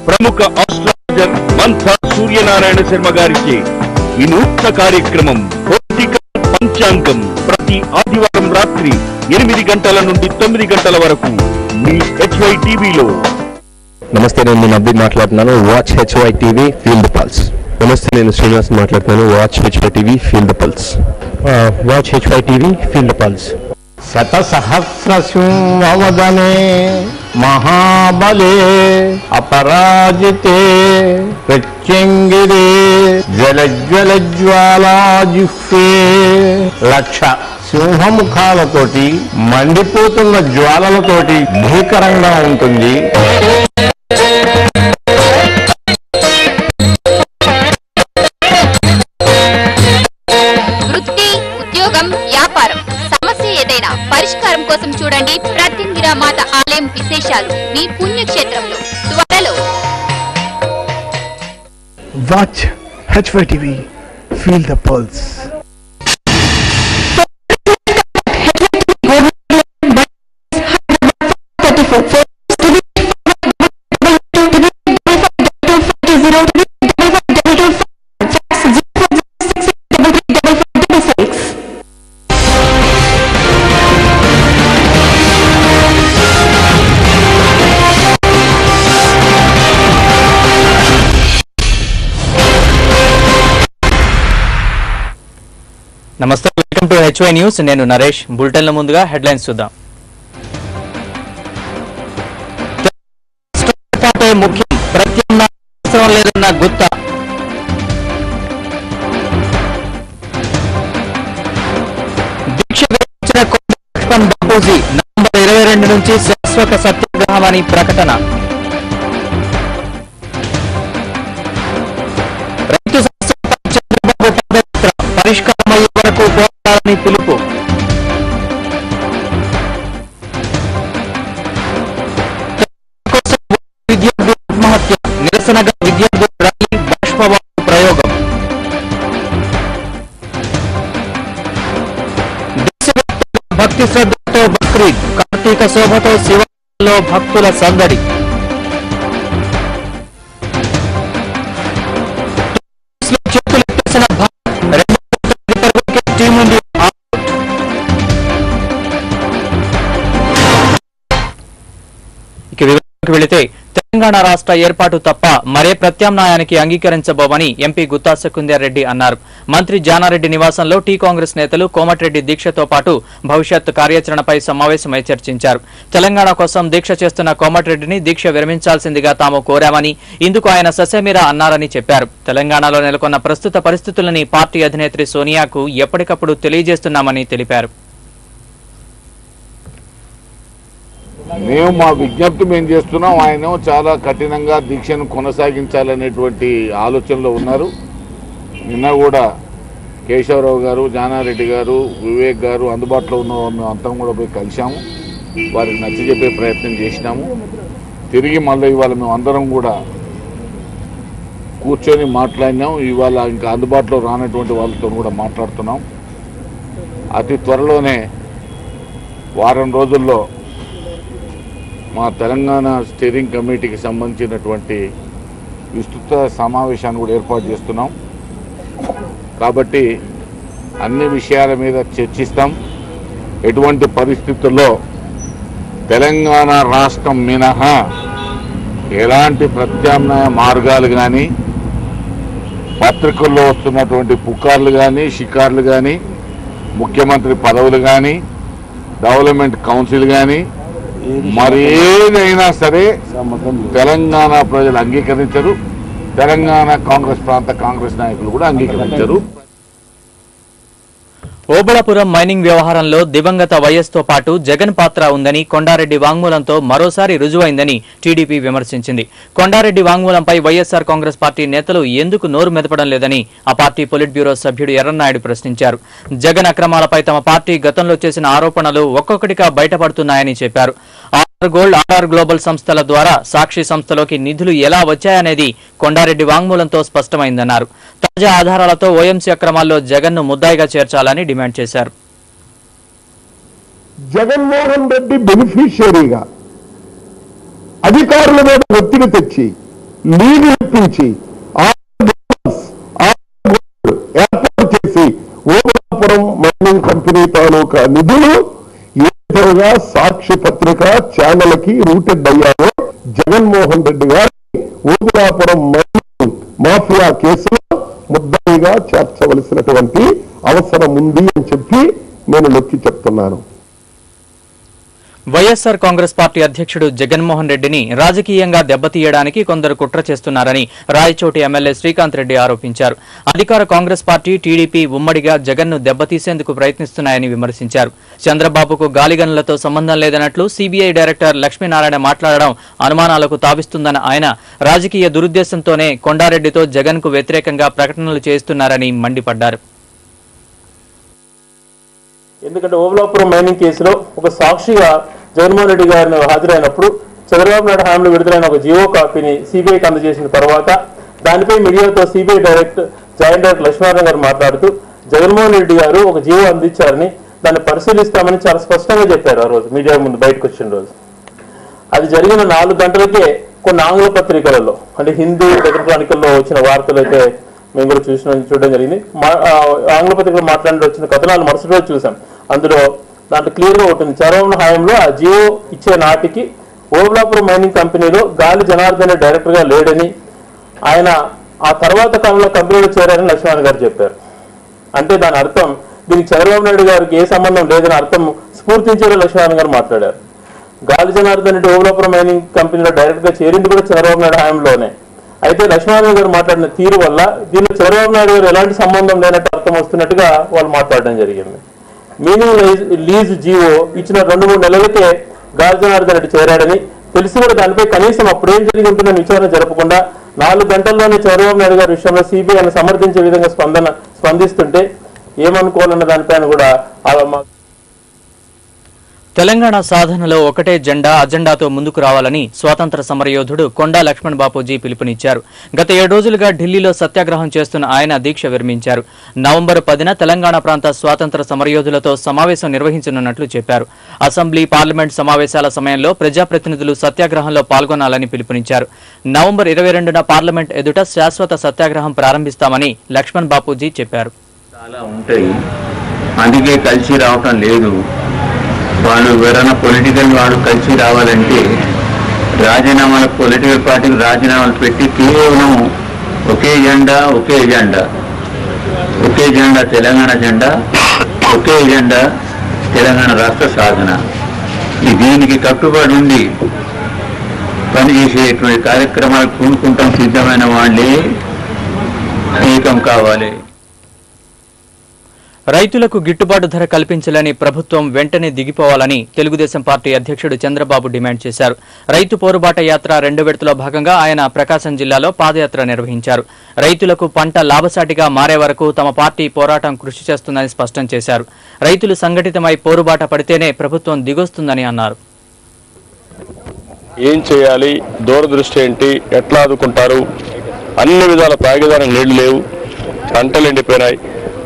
ప్రముఖ ఆస్ట్రాలజర్ మంథా సూర్యనారాయణ శర్మ గారిచే వినూత్న కార్యక్రమం పొలిటికల్ పంచాంగం ప్రతి ఆదివారం రాత్రి 8 గంటల నుండి 9 గంటల వరకు మీ HY టీవీలో. నమస్తే, నేను మీ నబ్బి మాట్లాడుతున్నాను. Watch HY TV, feel the pulse. నమస్తే, నేను శ్రీనివాస్ మాట్లాడుతున్నాను. Watch HY TV, feel the pulse. Watch HY TV, feel the pulse. శతసహస్రశూవదనే మహాబలే అపరాజితే ప్రత్యంగిరే జలజ్వలజ్వాలాజిహ్వే. లక్ష సింహముఖాలతోటి మండిపోతున్న జ్వాలలతోటి భీకరంగా ఉంటుంది. వృత్తి, ఉద్యోగం, వ్యాపారం, సమస్య ఏదైనా పరిష్కారం కోసం చూడండి ప్రత్యంగిరా మాత ఆలయం విశేషాలు మీ పుణ్యక్షేత్రంలో త్వరలో. Watch HY TV, feel the pulse. నమస్తే, welcome welcome to HY news. నేను నరేష్. బులెటిన్ల ముందుగా హెడ్లైన్స్ చూద్దాం. ముఖ్యం, ప్రత్యామ్నాయం లేదన్న గుత్తా. దీక్ష విరమించిన లక్ష్మణ్ బాపూజీ నవంబర్ 22 నుంచి శాశ్వత సత్యాగ్రహమని ప్రకటన. రైతు సమస్యలపై చంద్రబాబు పాదయాత్ర పరిష్కారమయ్యే వరకు పోరాడాలని పిలుపు. విద్యార్థి ఆత్మహత్య నిరసనగా విద్యార్థుల ర్యాలీ, బాష్పవాయు ప్రయోగం. దేశవ్యాప్తంగా భక్తి శ్రద్ధతో బక్రీద్, కార్తీక శోభతో శివాలయంలో భక్తుల సందడి. చేతులెత్తేసిన భారత్, 2 పరుగులకే టీమిండియా అవుట్. ఇక వివరాలకు వెళితే తెలంగాణ రాష్ట్ర ఏర్పాటు తప్ప మరే ప్రత్యామ్నాయానికి అంగీకరించబోమని ఎంపీ గుత్తా శకుందర్ రెడ్డి అన్నారు. మంత్రి జానారెడ్డి నివాసంలో టీ కాంగ్రెస్ నేతలు కోమటిరెడ్డి దీక్షతో పాటు భవిష్యత్ కార్యాచరణపై సమావేశమై చర్చించారు. తెలంగాణ కోసం దీక్ష చేస్తున్న కోమటిరెడ్డిని దీక్ష విరమించాల్సిందిగా తాము కోరామని, ఇందుకు ఆయన ససేమిరా అన్నారని చెప్పారు. తెలంగాణలో నెలకొన్న ప్రస్తుత పరిస్థితులని పార్టీ అధినేత్రి సోనియాకు ఎప్పటికప్పుడు తెలియజేస్తున్నామని తెలిపారు. మేము మా విజ్ఞప్తి మేము చేస్తున్నాం. ఆయన చాలా కఠినంగా దీక్షను కొనసాగించాలనేటువంటి ఆలోచనలో ఉన్నారు. నిన్న కూడా కేశవరావు గారు, జానారెడ్డి గారు, వివేక్ గారు అందుబాటులో ఉన్న మేము అంతా కూడా పోయి కలిసాము. వారికి నచ్చజెప్పే ప్రయత్నం చేసినాము. తిరిగి మళ్ళీ ఇవాళ మేము అందరం కూడా కూర్చొని మాట్లాడినాం. ఇవాళ ఇంకా అందుబాటులో రానటువంటి వాళ్ళతో కూడా మాట్లాడుతున్నాం. అతి త్వరలోనే వారం రోజుల్లో మా తెలంగాణ స్టీరింగ్ కమిటీకి సంబంధించినటువంటి విస్తృత సమావేశాన్ని కూడా ఏర్పాటు చేస్తున్నాం. కాబట్టి అన్ని విషయాల మీద చర్చిస్తాం. ఎటువంటి పరిస్థితుల్లో తెలంగాణ రాష్ట్రం మినహా ఎలాంటి ప్రత్యామ్నాయ మార్గాలు కానీ, పత్రికల్లో వస్తున్నటువంటి పుకార్లు కానీ, షికార్లు కానీ, ముఖ్యమంత్రి పదవులు కానీ, డెవలప్మెంట్ కౌన్సిల్ కానీ మరి ఏదైనా సరే తెలంగాణ ప్రజలు అంగీకరించరు. తెలంగాణ కాంగ్రెస్ ప్రాంత కాంగ్రెస్ నాయకులు కూడా అంగీకరించరు. ఓబళాపురం మైనింగ్ వ్యవహారంలో దివంగత వైఎస్తో పాటు జగన్ పాత్ర ఉందని కొండారెడ్డి వాంగ్మూలంతో మరోసారి రుజువైందని టీడీపీ విమర్శించింది. కొండారెడ్డి వాంగ్మూలంపై వైఎస్ఆర్ కాంగ్రెస్ పార్టీ నేతలు ఎందుకు నోరు మెదపడం లేదని ఆ పార్టీ పొలిట్ బ్యూరో సభ్యుడు ఎర్రన్నాయుడు ప్రశ్నించారు. జగన్ అక్రమాలపై తమ పార్టీ గతంలో చేసిన ఆరోపణలు ఒక్కొక్కటిగా బయటపడుతున్నాయని చెప్పారు. గోల్డ్, ఆర్ఆర్ గ్లోబల్ సంస్థల ద్వారా సాక్షి సంస్థలోకి నిధులు ఎలా వచ్చాయనేది కొండారెడ్డి వాంగ్మూలంతో స్పష్టమైందన్నారు. తాజా ఆధారాలతో ఓఎంసీ అక్రమాల్లో జగన్ ను ముద్దాయిగా చేర్చాలని డిమాండ్ చేశారు. జగన్మోహన్ రెడ్డి బెనిఫిషియరీగా అధికారుల మీద ఒత్తిడి తెచ్చి లీడ్ ఇప్పించి ఏర్పాటు చేసి ఓబళాపురం మైనింగ్ కంపెనీ తాలూకా నిధులు ఏదైనా సాక్షి పత్రిక ఛానల్కి రూటెడ్ అయ్యారో జగన్మోహన్ రెడ్డి గారిని ఓబళాపురం మైనింగ్ మాఫియా కేసులో ముద్దాయిగా చేర్చవలసినటువంటి అవసరం ఉంది అని చెప్పి నేను నొక్కి చెప్తున్నాను. వైఎస్ఆర్ కాంగ్రెస్ పార్టీ అధ్యక్షుడు జగన్మోహన్ రెడ్డిని రాజకీయంగా దెబ్బతీయడానికి కొందరు కుట్ర చేస్తున్నారని రాయచోటి ఎమ్మెల్యే శ్రీకాంత్ రెడ్డి ఆరోపించారు. అధికార కాంగ్రెస్ పార్టీ, టీడీపీ ఉమ్మడిగా జగన్ ను దెబ్బతీసేందుకు ప్రయత్నిస్తున్నాయని విమర్శించారు. చంద్రబాబుకు గాలిగన్లతో సంబంధం లేదన్నట్లు సీబీఐ డైరెక్టర్ లక్ష్మీనారాయణ మాట్లాడడం అనుమానాలకు తావిస్తుందన్న ఆయన రాజకీయ దురుద్దేశంతోనే కొండారెడ్డితో జగన్ కు వ్యతిరేకంగా ప్రకటనలు చేస్తున్నారని మండిపడ్డారు. ఎందుకంటే ఓబళాపురం మైనింగ్ కేసులో ఒక సాక్షిగా జగన్మోహన్ రెడ్డి గారిని హాజరైనప్పుడు చంద్రబాబు నాయుడు హామీలో విడుదలైన ఒక జియో కాపీని సిబిఐకి అందజేసిన తర్వాత దానిపై మీడియాతో సిబిఐ జాయింట్ డైరెక్టర్ లక్ష్మీనారాయణ గారు మాట్లాడుతూ జగన్మోహన్ రెడ్డి గారు ఒక జియో అందించారని దాన్ని పరిశీలిస్తామని చాలా స్పష్టంగా చెప్పారు. ఆ రోజు మీడియా ముందు బయటకు వచ్చిన రోజు అది జరిగిన 4 గంటలకే కొన్ని ఆంగ్ల పత్రికలలో అంటే హిందూ క్రానికల్లో వచ్చిన వార్తలు అయితే మేము కూడా చూడడం జరిగింది. ఆంగ్ల పత్రికలో మాట్లాడి వచ్చిన కథనాలు మరుసటి రోజు చూసాం. అందులో దాంట్లో క్లియర్గా ఉంటుంది, చంద్రబాబు హయాంలో ఆ జియో ఇచ్చే నాటికి ఓబళాపురం మైనింగ్ కంపెనీలో గాలి జనార్దన్ డైరెక్టర్గా లేడని, ఆయన ఆ తర్వాత కాలంలో కంపెనీలో చేరారని లక్ష్మణ్ గారు చెప్పారు. అంటే దాని అర్థం దీనికి చంద్రబాబు నాయుడు గారికి ఏ సంబంధం లేదని అర్థం స్ఫూర్తించేలా లక్ష్మీనారాయణ గారు మాట్లాడారు. గాలి జనార్దన్ రెడ్డి ఓవలోపురం మైనింగ్ కంపెనీలో డైరెక్ట్ గా చేరింది కూడా చంద్రబాబు నాయుడు హయాంలోనే. అయితే లక్ష్మీనారాయణ గారు మాట్లాడిన తీరు వల్ల దీనిలో చంద్రబాబు నాయుడు గారు ఎలాంటి సంబంధం లేనట్టు అర్థం వస్తున్నట్టుగా వాళ్ళు మాట్లాడడం జరిగింది. మీనింగ్ లీజ్ జీవో ఇచ్చిన 2-3 నెలలకే గాలి జనార్దన్ రెడ్డి చేరాడని తెలిసి కూడా దానిపై కనీసం అప్పుడేం జరిగి ఉంటుందని విచారణ జరపకుండా 4 గంటల్లోనే చంద్రబాబు నాయుడు గారి విషయంలో సిబిఐని సమర్థించే విధంగా స్పందిస్తుంటే ఏమనుకోవాలన్న దానిపైన కూడా తెలంగాణ సాధనలో ఒకటే జెండా అజెండాతో ముందుకు రావాలని స్వాతంత్ర సమరయోధుడు కొండా లక్ష్మణ్ బాపూజీ పిలుపునిచ్చారు. గత 7 రోజులుగా ఢిల్లీలో సత్యాగ్రహం చేస్తున్న ఆయన దీక్ష విరమించారు. నవంబర్ 10న తెలంగాణ ప్రాంత స్వాతంత్ర సమరయోధులతో సమావేశం నిర్వహించనున్నట్లు చెప్పారు. అసెంబ్లీ పార్లమెంట్ సమావేశాల సమయంలో ప్రజాప్రతినిధులు సత్యాగ్రహంలో పాల్గొనాలని పిలుపునిచ్చారు. నవంబర్ 22న పార్లమెంట్ ఎదుట శాశ్వత సత్యాగ్రహం ప్రారంభిస్తామని లక్ష్మణ్ బాపూజీ చెప్పారు. చాలా ఉంటాయి, అందుకే కలిసి రావటం లేదు. వాళ్ళు ఎవరైనా పొలిటికల్ వాళ్ళు కలిసి రావాలంటే రాజీనామాలు, పొలిటికల్ పార్టీలు రాజీనామాలు పెట్టి కేవలం ఒకే జెండా తెలంగాణ జెండా, ఒకే జెండా తెలంగాణ రాష్ట్ర సాధన, దీనికి కట్టుబడి ఉండి పనిచేసేటువంటి కార్యక్రమాలు పూనుకుంటాం సిద్ధమైన వాళ్ళే ఏకం కావాలి. రైతులకు గిట్టుబాటు ధర కల్పించాలని ప్రభుత్వం వెంటనే దిగిపోవాలని తెలుగుదేశం పార్టీ అధ్యక్షుడు చంద్రబాబు డిమాండ్ చేశారు. రైతు పోరుబాట యాత్ర 2 విడతలో భాగంగా ఆయన ప్రకాశం జిల్లాలో పాదయాత్ర నిర్వహించారు. రైతులకు పంట లాభసాటిగా మారే వరకు తమ పార్టీ పోరాటం కృషి చేస్తుందని స్పష్టం చేశారు. రైతులు సంఘటితమై పోరుబాట పడితేనే ప్రభుత్వం దిగొస్తుందని అన్నారు. ఏం చేయాలి, దూరదృష్టి ఏంటి, ఎట్లా ఆదుకుంటారు, అన్ని విధాల తాగేదానికి నీళ్లు లేవు, పంటలు ఎండిపోయినాయి,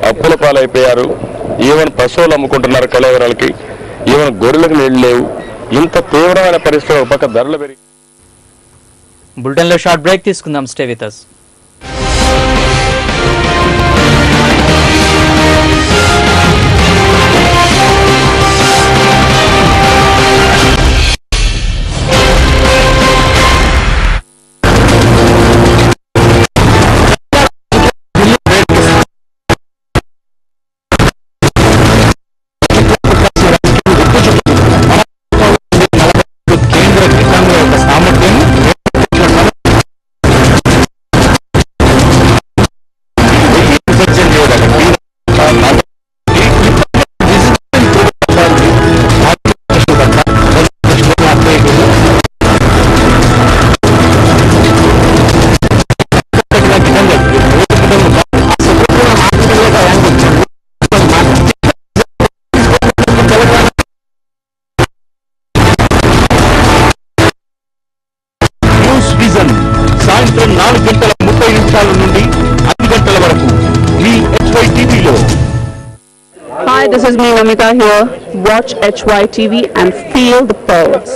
అప్పుల పాలైపోయారు, ఈవెన్ పశువులు అమ్ముకుంటున్నారు కళావరాలకి, ఈవెన్ గొర్రెలకు నీళ్లు లేవు. ఇంత తీవ్రమైన పరిస్థితులు ఒక పక్క ధరలు పెరిగి. బులెటిన్లో షార్ట్ బ్రేక్ తీసుకుందాం, స్టే విత్ us. సాయంత్రం 4:30 నుండి 5 గంటల వరకు మీ HY టీవీలో. Hi, this is me Namita here. Watch HY TV and feel the pulse.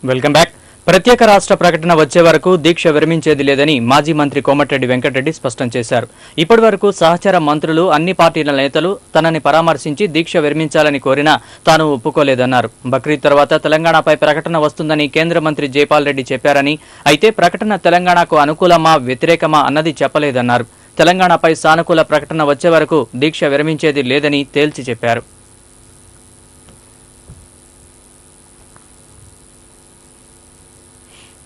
Welcome back. ప్రత్యేక రాష్ట్ర ప్రకటన వచ్చే వరకు దీక్ష విరమించేది లేదని మాజీ మంత్రి కోమటిరెడ్డి వెంకటరెడ్డి స్పష్టం చేశారు. ఇప్పటి వరకు సహచర మంత్రులు, అన్ని పార్టీల నేతలు తనని పరామర్శించి దీక్ష విరమించాలని కోరినా తాను ఒప్పుకోలేదన్నారు. బక్రీద్ తర్వాత తెలంగాణపై ప్రకటన వస్తుందని కేంద్ర మంత్రి జైపాల్ రెడ్డి చెప్పారని, అయితే ప్రకటన తెలంగాణకు అనుకూలమా వ్యతిరేకమా అన్నది చెప్పలేదన్నారు. తెలంగాణపై సానుకూల ప్రకటన వచ్చే వరకు దీక్ష విరమించేది లేదని తేల్చి చెప్పారు.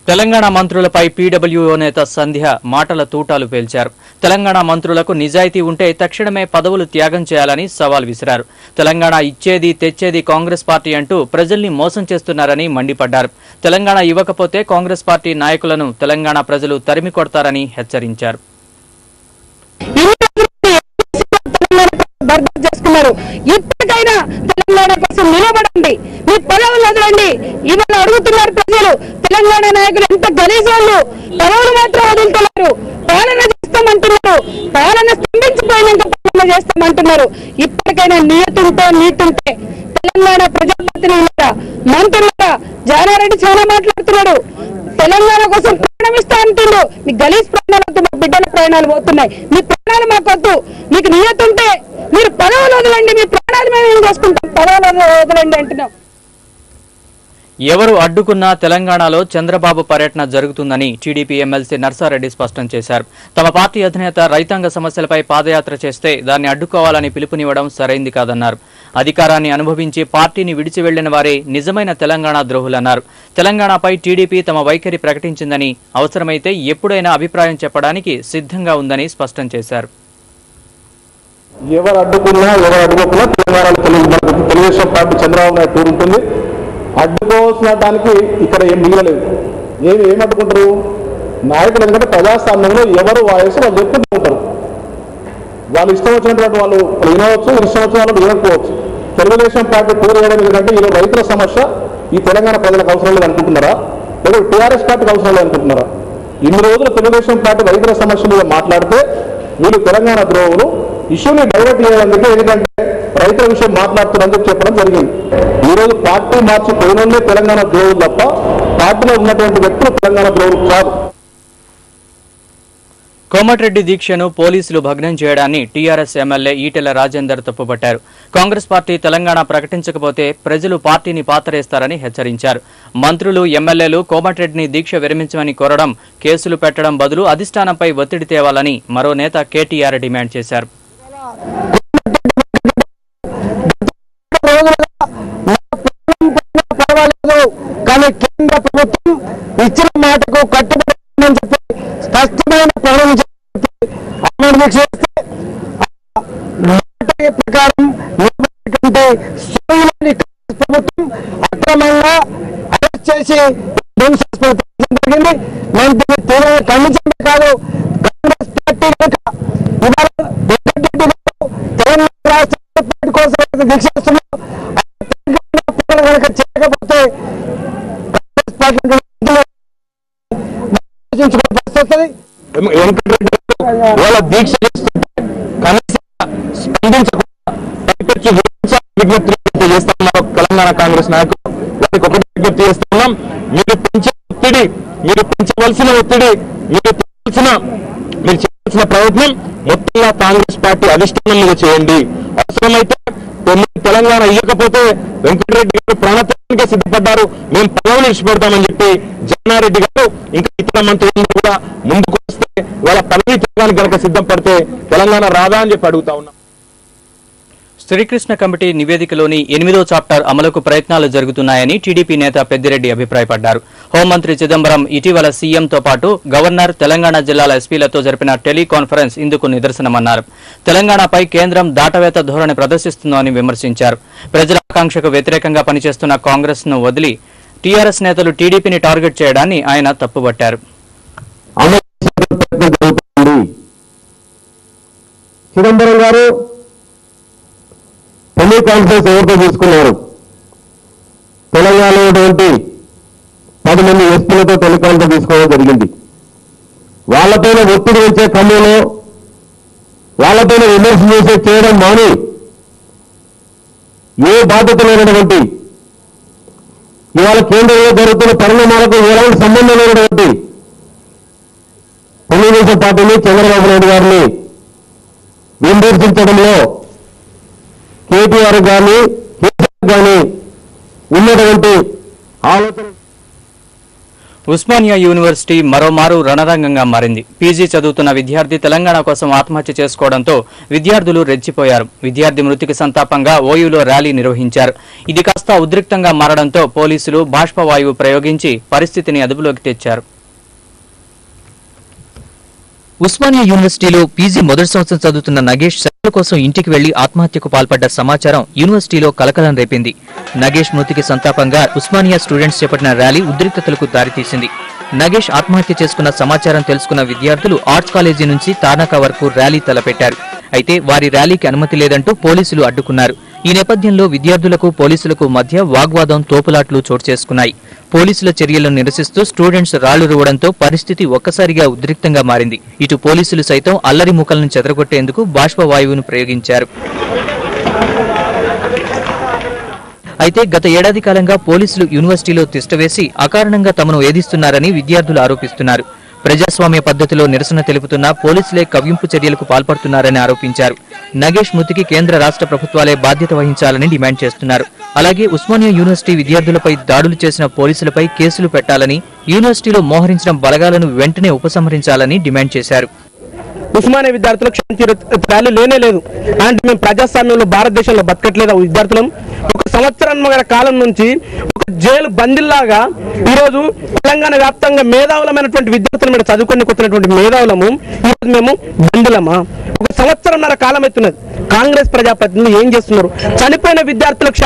తెలంగాణ మంత్రులపై పీడబ్ల్యూఓ నేత సంధ్య మాటల తూటాలు పేల్చారు. తెలంగాణ మంత్రులకు నిజాయితీ ఉంటే తక్షణమే పదవులు త్యాగం చేయాలని సవాల్ విసిరారు. తెలంగాణ ఇచ్చేది తెచ్చేది కాంగ్రెస్ పార్టీ అంటూ ప్రజల్ని మోసం చేస్తున్నారని మండిపడ్డారు. తెలంగాణ ఇవ్వకపోతే కాంగ్రెస్ పార్టీ నాయకులను తెలంగాణ ప్రజలు తరిమి కొడతారని హెచ్చరించారు. ఇప్పటికైనా తెలంగాణ కోసం నిలబడండి, మీ పదవులు వదలండి. ఇవాళ అడుగుతున్నారు ప్రజలు, తెలంగాణ నాయకులు ఎంత గలీజోళ్ళు, పదవులు మాత్రం వదులుతున్నారు, పాలన చేస్తామంటున్నారు, పాలన స్తంభించిపోయినాక పాలన చేస్తామంటున్నారు. ఇప్పటికైనా నీతుంటే తెలంగాణ ప్రజాప్రతినిధులుగా, మంత్రులుగా జానారెడ్డి చాలా మాట్లాడుతున్నాడు. తెలంగాణ కోసం ప్రాణం ఇస్తా అంటుండు. మీ గలీజ్ ప్రాణాలతో మా బిడ్డల ప్రాణాలు పోతున్నాయి. మీ ప్రాణాలు మాకొద్దు. మీకు నియతుంటే మీరు పదవులు వదలండి, మీ ప్రాణాలు మేము చేసుకుంటాం, పదవులు వదలండి అంటున్నాం. ఎవరు అడ్డుకున్నా తెలంగాణలో చంద్రబాబు పర్యటన జరుగుతుందని టీడీపీ ఎమ్మెల్సీ నర్సారెడ్డి స్పష్టం చేశారు. తమ పార్టీ అధినేత రైతాంగ సమస్యలపై పాదయాత్ర చేస్తే దాన్ని అడ్డుకోవాలని పిలుపునివ్వడం సరైంది కాదన్నారు. అధికారాన్ని అనుభవించి పార్టీని విడిచి వెళ్లిన వారే నిజమైన తెలంగాణ ద్రోహులన్నారు. తెలంగాణపై టీడీపీ తమ వైఖరి ప్రకటించిందని, అవసరమైతే ఎప్పుడైనా అభిప్రాయం చెప్పడానికి సిద్ధంగా ఉందని స్పష్టం చేశారు. ఎవరు అడ్డుకున్నా ఎవరు అడ్డుకోకున్నా తెలంగాణలో తెలుగుదేశం పార్టీ చంద్రబాబు నాయుడు టూర్ ఉంటుంది. అడ్డుకోవాల్సిన దానికి ఇక్కడ ఏం మిగలలేదు. ఏం అడ్డుకుంటారు నాయకులు? ఎందుకంటే ప్రజాస్వామ్యంలో ఎవరు వాయిస్ వాళ్ళు చెప్పుకుంటూ ఉంటారు. వాళ్ళు ఇష్టం వచ్చినటువంటి వాళ్ళు వినవచ్చు, ఇష్టం వచ్చిన వాళ్ళు వినకపోవచ్చు. తెలుగుదేశం పార్టీ టూర్ వేయడం ఎందుకంటే ఈరోజు రైతుల సమస్య ఈ తెలంగాణ ప్రజలకు అవసరం లేదు అనుకుంటున్నారా? లేదా టీఆర్ఎస్ పార్టీకి అవసరం లేదు అనుకుంటున్నారా? ఇన్ని రోజులు తెలుగుదేశం పార్టీ రైతుల సమస్య మీద మాట్లాడితే వీళ్ళు తెలంగాణ ద్రోహులు, ఇష్యూని డైవర్ట్ చేయడానికి ఎందుకంటే రైతుల విషయం మాట్లాడుతున్నారని చెప్పడం జరిగింది. ఈ రోజు పార్టీ మార్చి పోయినోళ్ళే తెలంగాణ ద్రోహులు తప్ప పార్టీలో ఉన్నటువంటి వ్యక్తులు తెలంగాణ ద్రోహులు కాదు. కోమటిరెడ్డి దీక్షను పోలీసులు భగ్నం చేయడాన్ని టీఆర్ఎస్ ఎమ్మెల్యే ఈటెల రాజేందర్ తప్పుపట్టారు. కాంగ్రెస్ పార్టీ తెలంగాణ ప్రకటించకపోతే ప్రజలు పార్టీని పాతరేస్తారని హెచ్చరించారు. మంత్రులు, ఎమ్మెల్యేలు కోమటిరెడ్డిని దీక్ష విరమించమని కోరడం, కేసులు పెట్టడం బదులు అధిష్టానంపై ఒత్తిడి తేవాలని మరో నేత కేటీఆర్ డిమాండ్ చేశారు. కానీ కేంద్ర ప్రభుత్వం ఇచ్చిన మాటకు కట్టుబడి చెప్పి స్పష్టమైన ప్రకటన ప్రకారం ప్రభుత్వం అక్రమంగా అరెస్ట్ చేసి జరిగింది. మేము దీన్ని తీవ్రంగా ఖండించడమే కాదు, కాంగ్రెస్ పార్టీ ఇవాళ తెలంగాణ రాష్ట్ర పార్టీ కోసం దీక్ష కనుక చేయకపోతే కాంగ్రెస్ పార్టీ వాళ్ళ దీక్ష చేస్తుంటే కనీసం స్పందించకుండా విజ్ఞప్తి చేస్తున్నారు తెలంగాణ కాంగ్రెస్ నాయకులు. వారికి ఒకటి విజ్ఞప్తి చేస్తున్నాం, మీరు పెంచవలసిన ఒత్తిడి, మీరు చేయాల్సిన ప్రయత్నం మొత్తంగా కాంగ్రెస్ పార్టీ అధిష్టానం మీద చేయండి. అవసరమైతే తెలంగాణ ఇవ్వకపోతే వెంకటరెడ్డి గారు ప్రాణత్యాగానికి సిద్ధపడ్డారు, మేము పదవులు ఇచ్చిపెడతామని చెప్పి జగన్నారెడ్డి గారు ఇంకా ఇతర మంత్రులు కూడా ముందుకు వస్తే వాళ్ళ పదవి త్యాగానికి కనుక సిద్ధం పడితే తెలంగాణ రాదా అని చెప్పి అడుగుతా ఉన్నాం. శ్రీకృష్ణ కమిటీ నివేదికలోని 8వ చాప్టర్ అమలుకు ప్రయత్నాలు జరుగుతున్నాయని టీడీపీ నేత పెద్దిరెడ్డి అభిప్రాయపడ్డారు. హోంమంత్రి చిదంబరం ఇటీవల సీఎంతో పాటు గవర్నర్, తెలంగాణ జిల్లాల ఎస్పీలతో జరిపిన టెలికాన్ఫరెన్స్ ఇందుకు నిదర్శనమన్నారు. తెలంగాణపై కేంద్రం దాటవేత ధోరణి ప్రదర్శిస్తుందని విమర్శించారు. ప్రజల ఆకాంక్షకు వ్యతిరేకంగా పనిచేస్తున్న కాంగ్రెస్ ను వదిలి టీఆర్ఎస్ నేతలు టీడీపీని టార్గెట్ చేయడాన్ని ఆయన తప్పుపట్టారు. చిదంబరం గారు టెలికాన్ఫరెన్స్ ఎవరితో తీసుకున్నారు? తెలంగాణలో 10 మంది ఎస్పీలతో టెలికాన్ఫరెన్స్ తీసుకోవడం జరిగింది. వాళ్ళపైన ఒత్తిడి వచ్చే క్రమంలో వాళ్ళపైన విమర్శ చేయడం మాని ఏ బాధ్యత లేనటువంటి, ఇవాళ కేంద్రంలో జరుగుతున్న పరిణామాలకు ఎలాంటి సంబంధం లేనటువంటి తెలుగుదేశం పార్టీని, చంద్రబాబు నాయుడు గారిని విమర్శించడంలో కేటీఆర్ కానీ కేసీఆర్ కానీ ఉన్నటువంటి ఆలోచన. ఉస్మానియా యూనివర్సిటీ మరోమారు రణరంగంగా మారింది. పీజీ చదువుతున్న విద్యార్థి తెలంగాణ కోసం ఆత్మహత్య చేసుకోవడంతో విద్యార్థులు రెచ్చిపోయారు. విద్యార్థి మృతికి సంతాపంగా ఓయూలో ర్యాలీ నిర్వహించారు. ఇది కాస్త ఉద్రిక్తంగా మారడంతో పోలీసులు బాష్పవాయువు ప్రయోగించి పరిస్థితిని అదుపులోకి తెచ్చారు. ఉస్మానియా యూనివర్సిటీలో పీజీ మొదటి సంవత్సరం చదువుతున్న నగేష్ సెలవుల కోసం ఇంటికి వెళ్లి ఆత్మహత్యకు పాల్పడ్డ సమాచారం యూనివర్సిటీలో కలకలం రేపింది. నగేష్ మృతికి సంతాపంగా ఉస్మానియా స్టూడెంట్స్ చేపట్టిన ర్యాలీ ఉద్రిక్తతలకు దారితీసింది. నగేష్ ఆత్మహత్య చేసుకున్న సమాచారం తెలుసుకున్న విద్యార్థులు ఆర్ట్స్ కాలేజీ నుంచి తార్నాక వరకు ర్యాలీ తలపెట్టారు. అయితే వారి ర్యాలీకి అనుమతి లేదంటూ పోలీసులు అడ్డుకున్నారు. ఈ నేపథ్యంలో విద్యార్థులకు పోలీసులకు మధ్య వాగ్వాదం, తోపులాట్లు చోటు చేసుకున్నాయి. పోలీసుల చర్యలను నిరసిస్తూ స్టూడెంట్స్ రాళ్లు రువ్వడంతో పరిస్థితి ఒక్కసారిగా ఉద్రిక్తంగా మారింది. ఇటు పోలీసులు సైతం అల్లరి మూకలను చెదరగొట్టేందుకు బాష్పవాయువును ప్రయోగించారు. అయితే గత ఏడాది కాలంగా పోలీసులు యూనివర్సిటీలో తిష్టవేసి అకారణంగా తమను వేధిస్తున్నారని విద్యార్థులు ఆరోపిస్తున్నారు. ప్రజాస్వామ్య పద్ధతిలో నిరసన తెలుపుతున్న పోలీసులే కవ్వింపు చర్యలకు పాల్పడుతున్నారని ఆరోపించారు. నగేష్ మృతికి కేంద్ర రాష్ట్ర ప్రభుత్వాలే బాధ్యత వహించాలని డిమాండ్ చేస్తున్నారు. అలాగే ఉస్మానియా యూనివర్సిటీ విద్యార్థులపై దాడులు చేసిన పోలీసులపై కేసులు పెట్టాలని, యూనివర్సిటీలో మోహరించిన బలగాలను వెంటనే ఉపసంహరించాలని డిమాండ్ చేశారు. ఉస్మానియా విద్యార్థులకు శాంతి ర్యాలీ లేనే లేదు. అంటే మేము ప్రజాస్వామ్యంలో భారతదేశంలో బతకట్లేదు. విద్యార్థులం ఒక సంవత్సరాల కాలం నుంచి ఒక జైలు బందీల్లాగా ఈరోజు తెలంగాణ వ్యాప్తంగా మేధావులమైనటువంటి విద్యార్థుల మీద చదువుకొని కొట్టినటువంటి మేధావులము ఈరోజు మేము బందీలమా? ఒక సంవత్సరంన్నర కాలం అవుతున్నది. కాంగ్రెస్ ప్రజాప్రతినిధులు ఏం చేస్తున్నారు? చనిపోయిన విద్యార్థులకు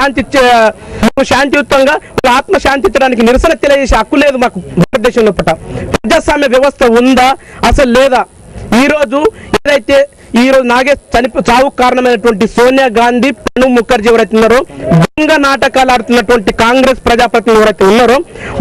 శాంతియుతంగా ఆత్మ శాంతించడానికి నిరసన తెలియజేసే హక్కు లేదు మాకు భారతదేశంలో. ప్రజాస్వామ్య వ్యవస్థ ఉందా అసలు లేదా? ఈరోజు ఏదైతే ఈరోజు నాగేష్ చావుకు కారణమైనటువంటి సోనియా గాంధీ, ప్రణబ్ ముఖర్జీ ఎవరైతే ఉన్నారో, దొంగ నాటకాలు ఆడుతున్నటువంటి కాంగ్రెస్ ప్రజాప్రతినిధులు ఎవరైతే ఉన్నారో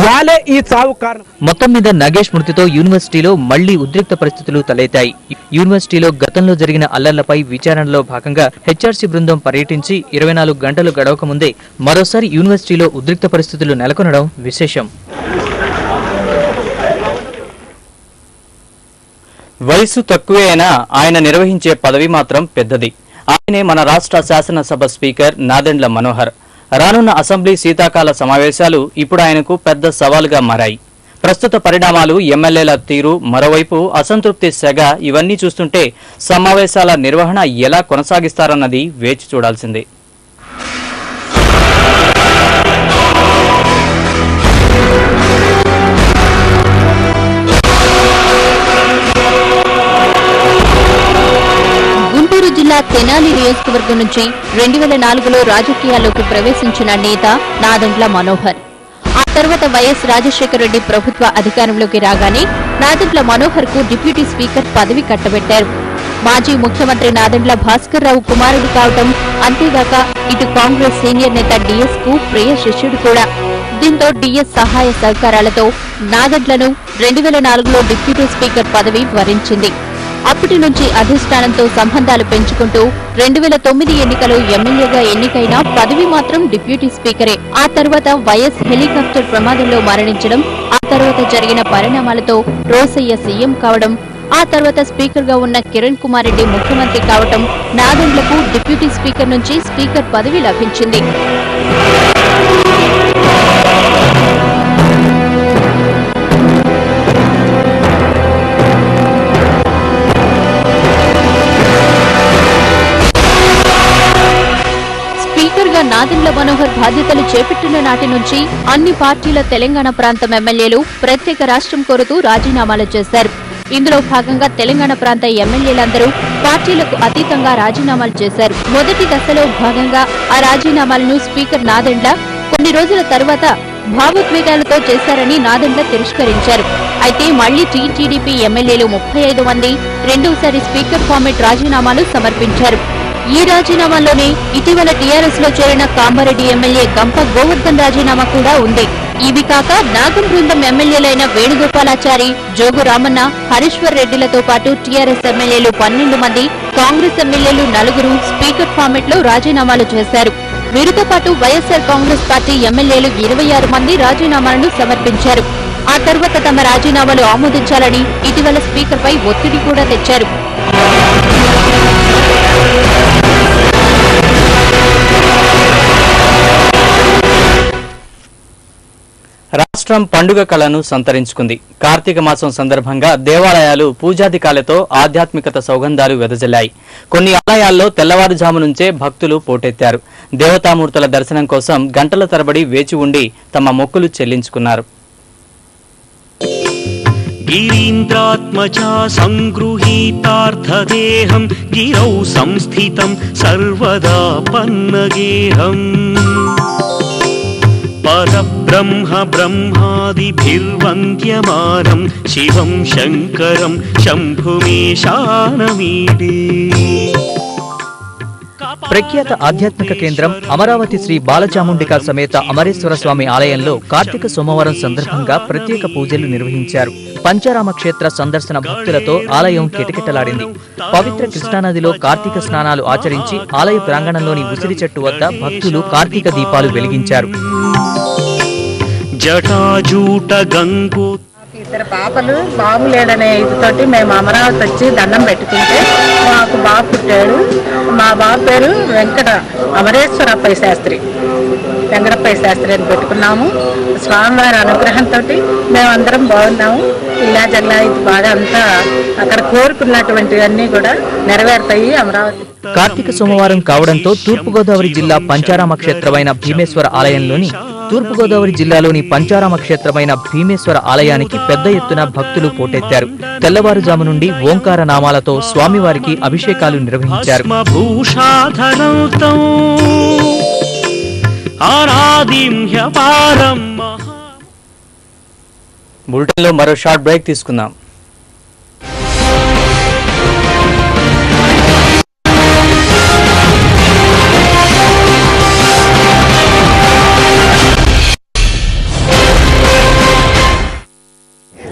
వాళ్ళే ఈ చావు కారణం. మొత్తం మీద నగేష్ మృతితో యూనివర్సిటీలో మళ్లీ ఉద్రిక్త పరిస్థితులు తలెత్తాయి. యూనివర్సిటీలో గతంలో జరిగిన అల్లర్లపై విచారణలో భాగంగా హెచ్ఆర్సీ బృందం పర్యటించి 24 గంటలు గడవక ముందే మరోసారి యూనివర్సిటీలో ఉద్రిక్త పరిస్థితులు నెలకొనడం విశేషం. వయసు తక్కువే అయినా ఆయన నిర్వహించే పదవి మాత్రం పెద్దది. ఆయనే మన రాష్ట్ర శాసనసభ స్పీకర్ నాదెండ్ల మనోహర్. రానున్న అసెంబ్లీ శీతాకాల సమావేశాలు ఇప్పుడు ఆయనకు పెద్ద సవాలుగా మారాయి. ప్రస్తుత పరిణామాలు, ఎమ్మెల్యేల తీరు, మరోవైపు అసంతృప్తి సెగ, ఇవన్నీ చూస్తుంటే సమావేశాల నిర్వహణ ఎలా కొనసాగిస్తారన్నది వేచి చూడాల్సిందే. గుంటూరు జిల్లా తెనాలి నియోజకవర్గం నుంచి 2004లో రాజకీయాల్లోకి ప్రవేశించిన నేత నాదెండ్ల మనోహర్. ఆ తర్వాత వైఎస్ రాజశేఖర రెడ్డి ప్రభుత్వ అధికారంలోకి రాగానే నాదెండ్ల మనోహర్ కు డిప్యూటీ స్పీకర్ పదవి కట్టబెట్టారు. మాజీ ముఖ్యమంత్రి నాదెండ్ల భాస్కర్ రావు కుమారుడు కావటం, అంతేగాక ఇటు కాంగ్రెస్ సీనియర్ నేత డిఎస్ కు ప్రియ శిష్యుడు కూడా. దీంతో డిఎస్ సహాయ సహకారాలతో నాదెండ్లను 2004లో డిప్యూటీ స్పీకర్ పదవి వరించింది. అప్పటి నుంచి అధిష్టానంతో సంబంధాలు పెంచుకుంటూ 2009 ఎన్నికలో ఎమ్మెల్యేగా ఎన్నికైన పదవి మాత్రం డిప్యూటీ స్పీకరే. ఆ తర్వాత వైఎస్ హెలికాప్టర్ ప్రమాదంలో మరణించడం, ఆ తర్వాత జరిగిన పరిణామాలతో రోసయ్య సీఎం కావడం, ఆ తర్వాత స్పీకర్ గా ఉన్న కిరణ్ కుమార్ రెడ్డి ముఖ్యమంత్రి కావటం, నాదెండ్లకు డిప్యూటీ స్పీకర్ నుంచి స్పీకర్ పదవి లభించింది. నాదెండ్ల మనోహర్ బాధ్యతలు చేపట్టిన నాటి నుంచి అన్ని పార్టీల తెలంగాణ ప్రాంతం ఎమ్మెల్యేలు ప్రత్యేక రాష్ట్రం కోరుతూ రాజీనామాలు చేశారు. ఇందులో భాగంగా తెలంగాణ ప్రాంత ఎమ్మెల్యేలందరూ పార్టీలకు అతీతంగా రాజీనామాలు చేశారు. మొదటి దశలో భాగంగా ఆ రాజీనామాలను స్పీకర్ నాదెండ్ల కొన్ని రోజుల తర్వాత భావోద్వేగాలతో చేశారని నాదెండ్ల తిరస్కరించారు. అయితే మళ్లీ టీడీపీ ఎమ్మెల్యేలు 35 మంది రెండోసారి స్పీకర్ ఫార్మేట్ రాజీనామాలు సమర్పించారు. ఈ రాజీనామాల్లోనే ఇటీవల టీఆర్ఎస్ లో చేరిన కామారెడ్డి ఎమ్మెల్యే గంప గోవర్ధన్ రాజీనామా కూడా ఉంది. ఇవి కాక నాగం బృందం ఎమ్మెల్యేలైన వేణుగోపాలాచారి, జోగు రామన్న, హరీశ్వర్ రెడ్డిలతో పాటు టీఆర్ఎస్ ఎమ్మెల్యేలు 12 మంది, కాంగ్రెస్ ఎమ్మెల్యేలు 4 స్పీకర్ ఫార్మేట్ లో రాజీనామాలు చేశారు. వీరితో పాటు వైఎస్ఆర్ కాంగ్రెస్ పార్టీ ఎమ్మెల్యేలు 26 మంది రాజీనామాలను సమర్పించారు. ఆ తర్వాత తమ రాజీనామాలు ఆమోదించాలని ఇటీవల స్పీకర్ పై ఒత్తిడి కూడా తెచ్చారు. రాష్ట్రం పండుగ కళను సంతరించుకుంది. కార్తీక మాసం సందర్భంగా దేవాలయాలు పూజాధికాలతో ఆధ్యాత్మికత సౌగంధాలు వెదజల్లాయి. కొన్ని ఆలయాల్లో తెల్లవారుజాము నుంచే భక్తులు పోటెత్తారు. దేవతామూర్తుల దర్శనం కోసం గంటల తరబడి వేచి ఉండి తమ మొక్కులు చెల్లించుకున్నారు. గిరీంద్రాత్మజా సంగృహీతార్థదేహం గిరౌ సంస్థితం సర్వదా పన్నగేహం పరబ్రహ్మ బ్రహ్మాదిభిర్వంద్యమానం శివం శంకరం శంభుమేశానమీడే. ప్రఖ్యాత ఆధ్యాత్మిక కేంద్రం అమరావతి శ్రీ బాలచాముండికా సమేత అమరేశ్వర స్వామి ఆలయంలో కార్తీక సోమవారం సందర్భంగా ప్రత్యేక పూజలు నిర్వహించారు. పంచారామ క్షేత్ర సందర్శన భక్తులతో ఆలయం కిటకిటలాడింది. పవిత్ర కృష్ణానదిలో కార్తీక స్నానాలు ఆచరించి ఆలయ ప్రాంగణంలోని ఉసిరి చెట్టు వద్ద భక్తులు కార్తీక దీపాలు వెలిగించారు. ఇద్దరు పాపలు బాబు లేడనే ఇదితోటి మేము అమరావతి వచ్చి దండం పెట్టుకుంటే మాకు బాబు పుట్టాడు. మా బాబు పేరు అమరేశ్వరప్పయ్య శాస్త్రి, వెంకటప్పయ్య శాస్త్రి అని పెట్టుకున్నాము. స్వామివారి అనుగ్రహంతో మేమందరం బాగున్నాము. ఇలా జల్లా ఇది బాగా అంతా అక్కడ కోరుకున్నటువంటివన్నీ కూడా నెరవేరుతాయి. అమరావతి కార్తీక సోమవారం కావడంతో తూర్పుగోదావరి జిల్లా పంచారామ క్షేత్రమైన భీమేశ్వర ఆలయంలోని తూర్పుగోదావరి జిల్లాలోని పంచారామ క్షేత్రమైన భీమేశ్వర ఆలయానికి పెద్ద ఎత్తున భక్తులు పోటెత్తారు. తెల్లవారుజాము నుండి ఓంకార నామాలతో స్వామివారికి అభిషేకాలు నిర్వహించారు. బులెటిన్లో మరో షార్ట్ బ్రేక్ తీసుకుందాం.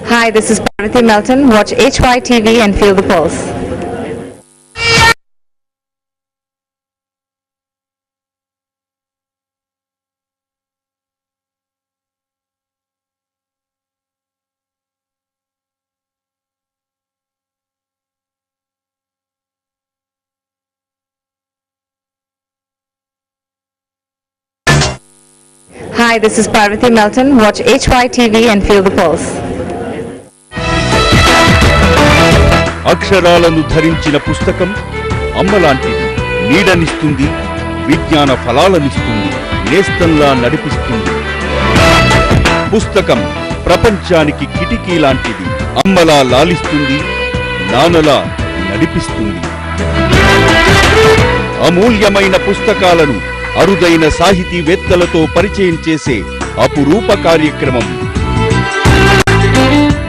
Hi, this is Parvati Melton. Watch HY TV and feel the pulse. Hi, this is Parvati Melton. Watch HY TV and feel the pulse. అక్షరాలను ధరించిన పుస్తకం అమ్మలాంటిది. నీడనిస్తుంది, విజ్ఞాన ఫలాలనిస్తుంది, నేస్తంలా నడిపిస్తుంది. పుస్తకం ప్రపంచానికి కిటికీ లాంటిది. అమ్మలా లాలిస్తుంది, నాన్నలా నడిపిస్తుంది. అమూల్యమైన పుస్తకాలను అరుదైన సాహితీవేత్తలతో పరిచయం చేసే అపురూప కార్యక్రమం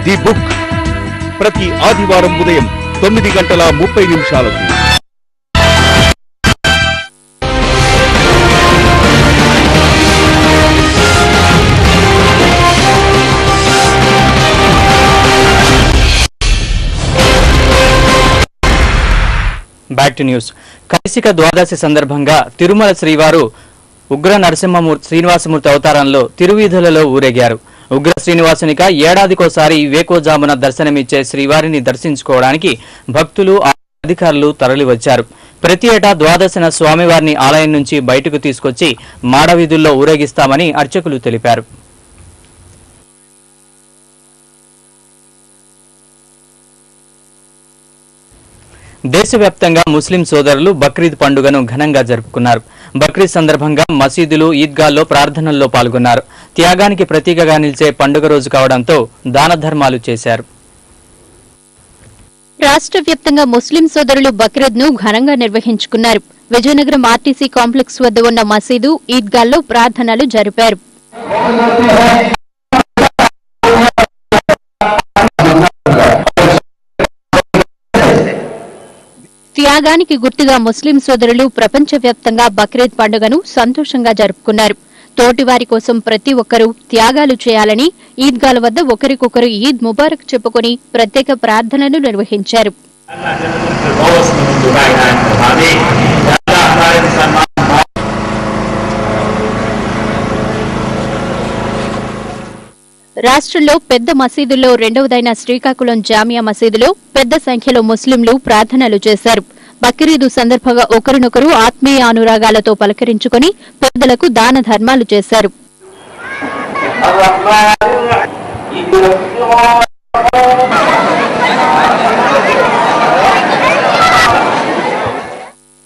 ది బుక్. ప్రతి ఆదివారం ఉదయం 9:30 బ్యాక్ టు న్యూస్. కైసిక ద్వాదశి సందర్భంగా తిరుమల శ్రీవారు ఉగ్ర శ్రీనివాసమూర్తి అవతారంలో తిరువీధులలో ఊరేగారు. ఉగ్ర శ్రీనివాసునిక ఏడాదికోసారి వేకోజామున దర్శనమిచ్చే శ్రీవారిని దర్శించుకోవడానికి భక్తులు అధికారులు తరలివచ్చారు. ప్రతి ఏటా ద్వాదశిన స్వామివారిని ఆలయం నుంచి బయటకు తీసుకొచ్చి మాడవీధుల్లో ఊరేగిస్తామని అర్చకులు తెలిపారు. దేశవ్యాప్తంగా ముస్లిం సోదరులు బక్రీద్ పండుగను ఘనంగా జరుపుకున్నారు. బక్రీద్ సందర్భంగా మసీదులు, ఈద్గాల్లో ప్రార్థనల్లో పాల్గొన్నారు. త్యాగానికి ప్రతీకగా నిలిచే పండుగ రోజు కావడంతో దాన ధర్మాలు చేశారు. రాష్ట్ర వ్యాప్తంగా ముస్లిం సోదరులు బక్రీద్ ను ఘనంగా నిర్వహించుకున్నారు. విజయనగరం ఆర్టీసీ కాంప్లెక్స్ వద్ద ఉన్న మసీదు, ఈద్గాల్లో ప్రార్థనలు జరిపారు. త్యాగానికి గుర్తుగా ముస్లిం సోదరులు ప్రపంచవ్యాప్తంగా బక్రీద్ పండుగను సంతోషంగా జరుపుకున్నారు. తోటివారి కోసం ప్రతి ఒక్కరూ త్యాగాలు చేయాలని ఈద్గాల వద్ద ఒకరికొకరు ఈద్ ముబారక్ చెప్పుకుని ప్రత్యేక ప్రార్థనలు నిర్వహించారు. రాష్ట్రంలో పెద్ద మసీదుల్లో రెండవదైన శ్రీకాకుళం జామియా మసీదులో పెద్ద సంఖ్యలో ముస్లింలు ప్రార్థనలు చేశారు. బక్రీదు సందర్భంగా ఒకరినొకరు ఆత్మీయ అనురాగాలతో పలకరించుకుని పెద్దలకు దాన ధర్మాలు చేశారు.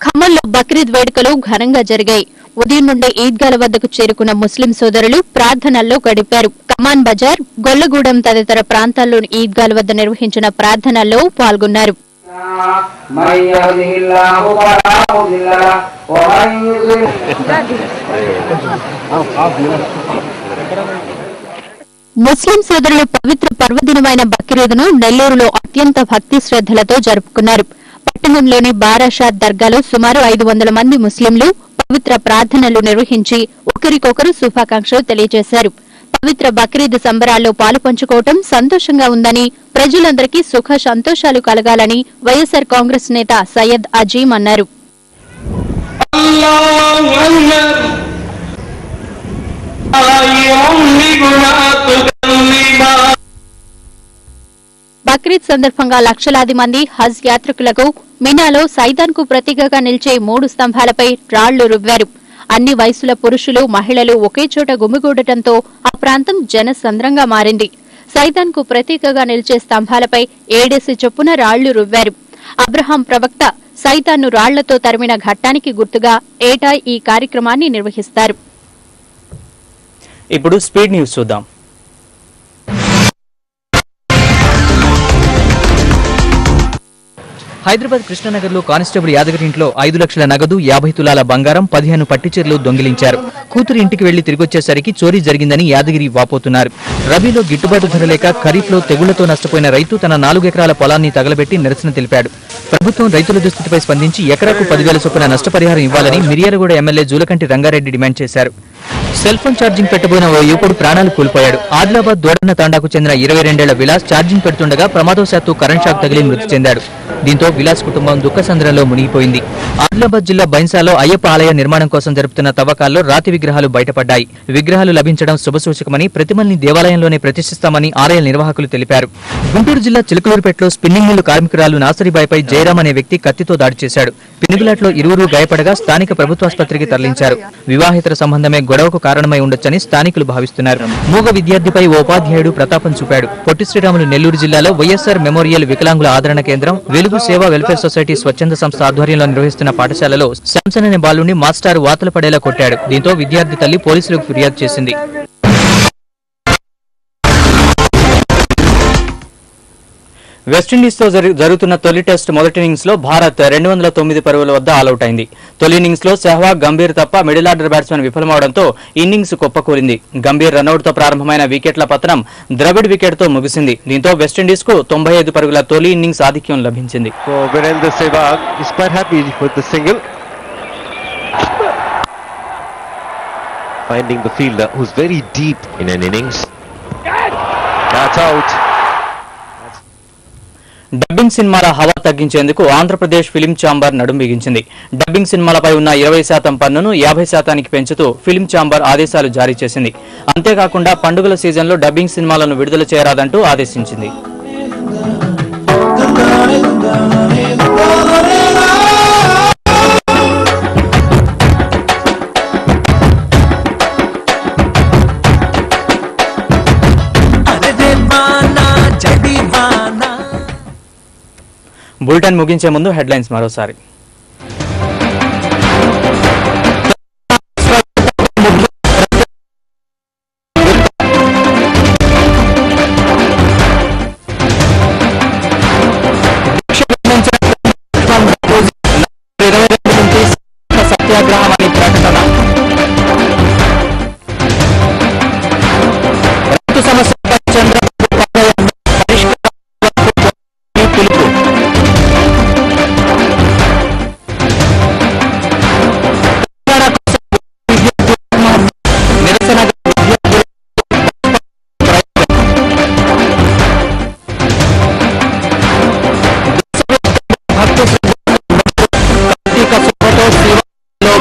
ఖమ్మంలో బక్రీద్ వేడుకలు ఘనంగా జరిగాయి. ఉదయం నుండే ఈద్గాల వద్దకు చేరుకున్న ముస్లిం సోదరులు ప్రార్థనల్లో గడిపారు. కమాన్ బజార్, గొల్లగూడెం తదితర ప్రాంతాల్లోని ఈద్గాల వద్ద నిర్వహించిన ప్రార్థనల్లో పాల్గొన్నారు. ముస్లిం సోదరులు పవిత్ర పర్వదినమైన బక్రీదును నెల్లూరులో అత్యంత భక్తి శ్రద్దలతో జరుపుకున్నారు. పట్టణంలోని బారాషాద్ దర్గాలో సుమారు 500 మంది ముస్లింలు పవిత్ర ప్రార్థనలు నిర్వహించి ఒకరికొకరు శుభాకాంక్షలు తెలియజేశారు. పవిత్ర బక్రీద్ సంబరాల్లో పాలు పంచుకోవటం సంతోషంగా ఉందని, ప్రజలందరికీ సుఖ సంతోషాలు కలగాలని వైఎస్ఆర్ కాంగ్రెస్ నేత సయ్యద్ అజీం అన్నారు. బక్రీద్ సందర్భంగా లక్షలాది మంది హజ్ యాత్రికులకు మినాలో సైతాన్కు ప్రతీకగా నిలిచే 3 స్తంభాలపై రాళ్లు రువ్వారు. అన్ని వయసుల పురుషులు, మహిళలు ఒకే చోట గుమిగూడటంతో ఆ ప్రాంతం జనసంద్రంగా మారింది. సైతాన్కు ప్రతీకగా నిలిచే స్తంభాలపై 7 చొప్పున రాళ్లు రువ్వారు. అబ్రహాం ప్రవక్త సైతాన్ను రాళ్లతో తరిమిన ఘట్టానికి గుర్తుగా ఏటా ఈ కార్యక్రమాన్ని నిర్వహిస్తారు. ఇప్పుడు స్పీడ్ న్యూస్ చూద్దాం. హైదరాబాద్ కృష్ణనగర్లో కానిస్టేబుల్ యాదగిరి ఇంట్లో 5 లక్షల నగదు, 50 తులాల బంగారం, 15 పట్టిచీరలు దొంగిలించారు. కూతురు ఇంటికి వెళ్లి తిరిగొచ్చేసరికి చోరీ జరిగిందని యాదగిరి వాపోతున్నారు. రబీలో గిట్టుబాటు ధర లేక ఖరీఫ్లో తెగుళ్లతో నష్టపోయిన రైతు తన 4 ఎకరాల పొలాన్ని తగలబెట్టి నిరసన తెలిపాడు. ప్రభుత్వం రైతుల దుస్థితిపై స్పందించి ఎకరాకు 10,000 చొప్పున నష్టపరిహారం ఇవ్వాలని మిర్యాలగూడ ఎమ్మెల్యే జూలకంటి రంగారెడ్డి డిమాండ్ చేశారు. సెల్ ఫోన్ ఛార్జింగ్ పెట్టబోయిన ఓ యువకుడు ప్రాణాలు కోల్పోయాడు. ఆదిలాబాద్ దోడన్న తాండాకు చెందిన 22 విలాస్ ఛార్జింగ్ పెడుతుండగా ప్రమాదవశాత్తు కరెంట్ షాక్ తగిలి మృతి చెందాడు. దీంతో విలాస్ కుటుంబం దుఃఖసంద్రంలో మునిగిపోయింది. ఆదిలాబాద్ జిల్లా బైన్సాలో అయ్యప్ప ఆలయ నిర్మాణం కోసం జరుపుతున్న తవ్వకాల్లో రాతి విగ్రహాలు బయటపడ్డాయి. విగ్రహాలు లభించడం శుభసూచకమని, ప్రతిమల్ని దేవాలయంలోనే ప్రతిష్ఠిస్తామని ఆలయ నిర్వాహకులు తెలిపారు. గుంటూరు జిల్లా చిలకలూరుపేటలో స్పిన్నింగ్ మిల్లు కార్మికురాలు నాసరిబాయిపై జయరాం అనే వ్యక్తి కత్తితో దాడి చేశాడు. పినుగులాట్లో 20 గాయపడగా స్థానిక ప్రభుత్వాసుపత్రికి తరలించారు. వివాహేతర సంబంధమే గొడవకు కారణమై ఉండొచ్చని స్థానికులు భావిస్తున్నారు. మూగ విద్యార్థిపై ఓ ఉపాధ్యాయుడు ప్రతాపం చూపాడు. పొట్టి శ్రీరాములు నెల్లూరు జిల్లాలో వైఎస్ఆర్ మెమోరియల్ వికలాంగుల ఆదరణ కేంద్రం, వెలుగు సేవా వెల్ఫేర్ సొసైటీ స్వచ్ఛంద సంస్థ ఆధ్వర్యంలో నిర్వహిస్తున్న పాఠశాలలో శాంసన్ అనే బాలుని మాస్టర్ వాతలు పడేలా కొట్టాడు. దీంతో విద్యార్థి తల్లి పోలీసులకు ఫిర్యాదు చేసింది. వెస్టిండీస్తో జరుగుతున్న తొలి టెస్ట్ మొదటి ఇన్నింగ్స్ లో భారత్ 209 పరుగుల వద్ద ఆలౌట్ అయింది. తొలి ఇన్నింగ్స్ లో సెహ్వాగ్, గంభీర్ తప్ప మిడిల్ ఆర్డర్ బ్యాట్స్మెన్ విఫలమవడంతో ఇన్నింగ్స్ కుప్పకూలింది. గంభీర్ రనౌట్ తో ప్రారంభమైన వికెట్ల పతనం ద్రవిడ్ వికెట్ తో ముగిసింది. దీంతో వెస్టిండీస్ కు 95 పరుగుల తొలి ఇన్నింగ్స్ ఆధిక్యం లభించింది. Finding the fielder who's very deep in an innings. That's out. Dubbing సినిమాల హవా తగ్గించేందుకు ఆంధ్రప్రదేశ్ ఫిలిం ఛాంబర్ నడుం బిగించింది. డబ్బింగ్ సినిమాలపై ఉన్న 20% పన్నును 50% పెంచుతూ ఫిలిం ఛాంబర్ ఆదేశాలు జారీ చేసింది. అంతేకాకుండా పండుగల సీజన్లో డబ్బింగ్ సినిమాలను విడుదల చేయరాదంటూ ఆదేశించింది. బులెటిన్ ముగించే ముందు హెడ్లైన్స్ మరోసారి. సత్యాగ్రహం అని ప్రకటన. రైతు సమస్యపై చంద్రబాబు పిలుపు.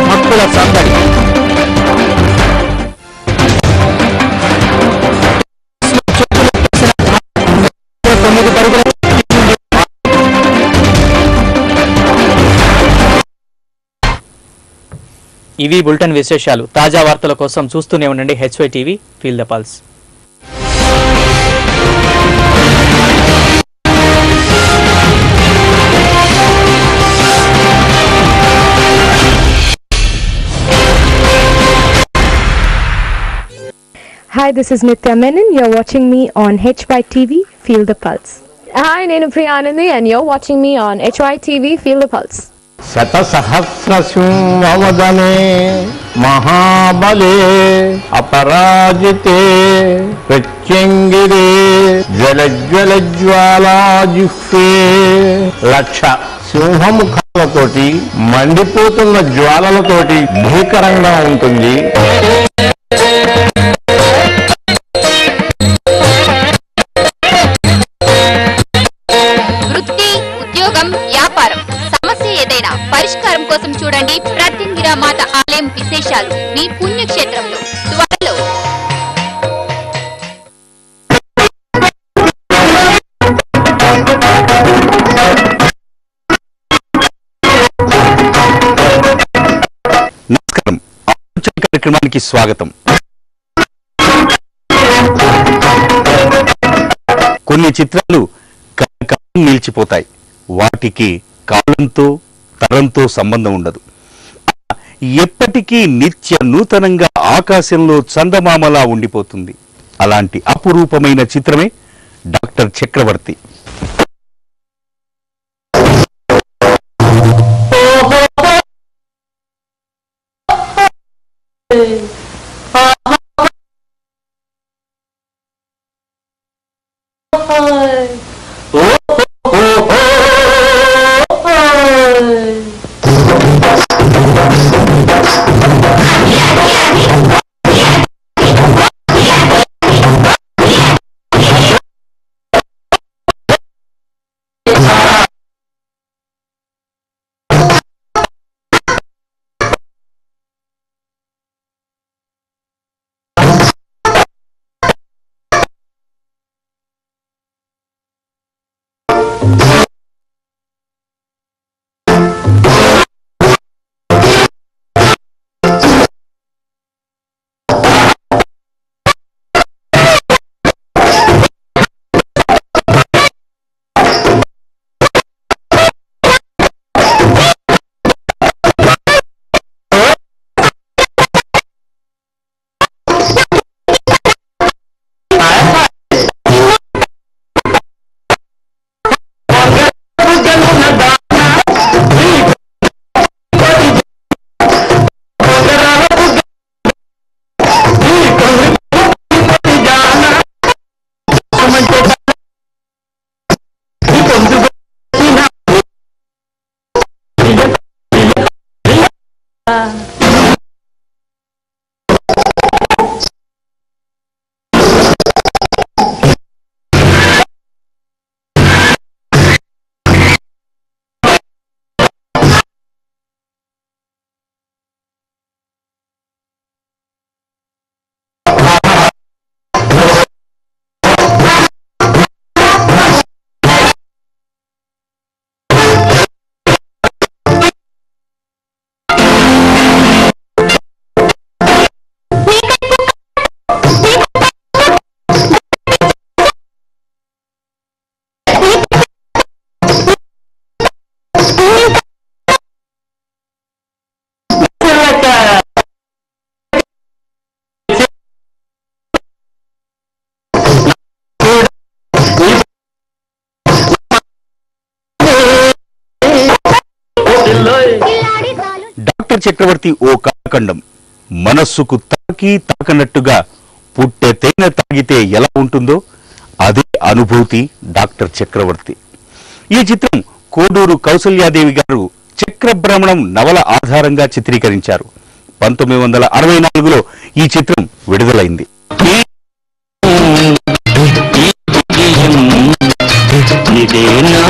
భక్తుల సందడి. ఇవి బులెటిన్ విశేషాలు. తాజా వార్తల కోసం చూస్తూనే ఉండండి HY TV, feel the pulse. Hi, this is Nitya Menon. You're watching me on HY TV, Feel the Pulse. Hi, Nenu Priyanandi, and you're watching me on HY TV, Feel the Pulse. శతసహస్రశూవదనే మహాబలే అపరాజితే ప్రత్యంగిరే జ్వలజ్వలజ్వాలాజిహ్వే లక్ష సింహముఖాలతోటి మండిపోతున్న జ్వాలలతోటి భీకరంగా ఉంటుంది. పరిష్కారం కోసం చూడండి ప్రత్యంగిరా మాత ఆలయం విశేషాలు మీ పుణ్యక్షేత్రంలో త్వరలో. కార్యక్రమానికి స్వాగతం. కొన్ని చిత్రాలు కలకాలం నిలిచిపోతాయి. వాటికి కాలంతో తరంతో సంబంధం ఉండదు. ఎప్పటికీ నిత్య నూతనంగా ఆకాశంలో చందమామలా ఉండిపోతుంది. అలాంటి అపురూపమైన చిత్రమే డాక్టర్ చక్రవర్తి. డాక్టర్ చక్రవర్తి ఓ కళాఖండం. మనస్సుకు తాకనట్టుగా పుట్టె తేనె తాగితే ఎలా ఉంటుందో అదే అనుభూతి డాక్టర్ చక్రవర్తి. ఈ చిత్రం కోడూరు కౌసల్యాదేవి గారు చక్రభ్రమణం నవల ఆధారంగా చిత్రీకరించారు. 1964లో ఈ చిత్రం విడుదలైంది. ఇదే నా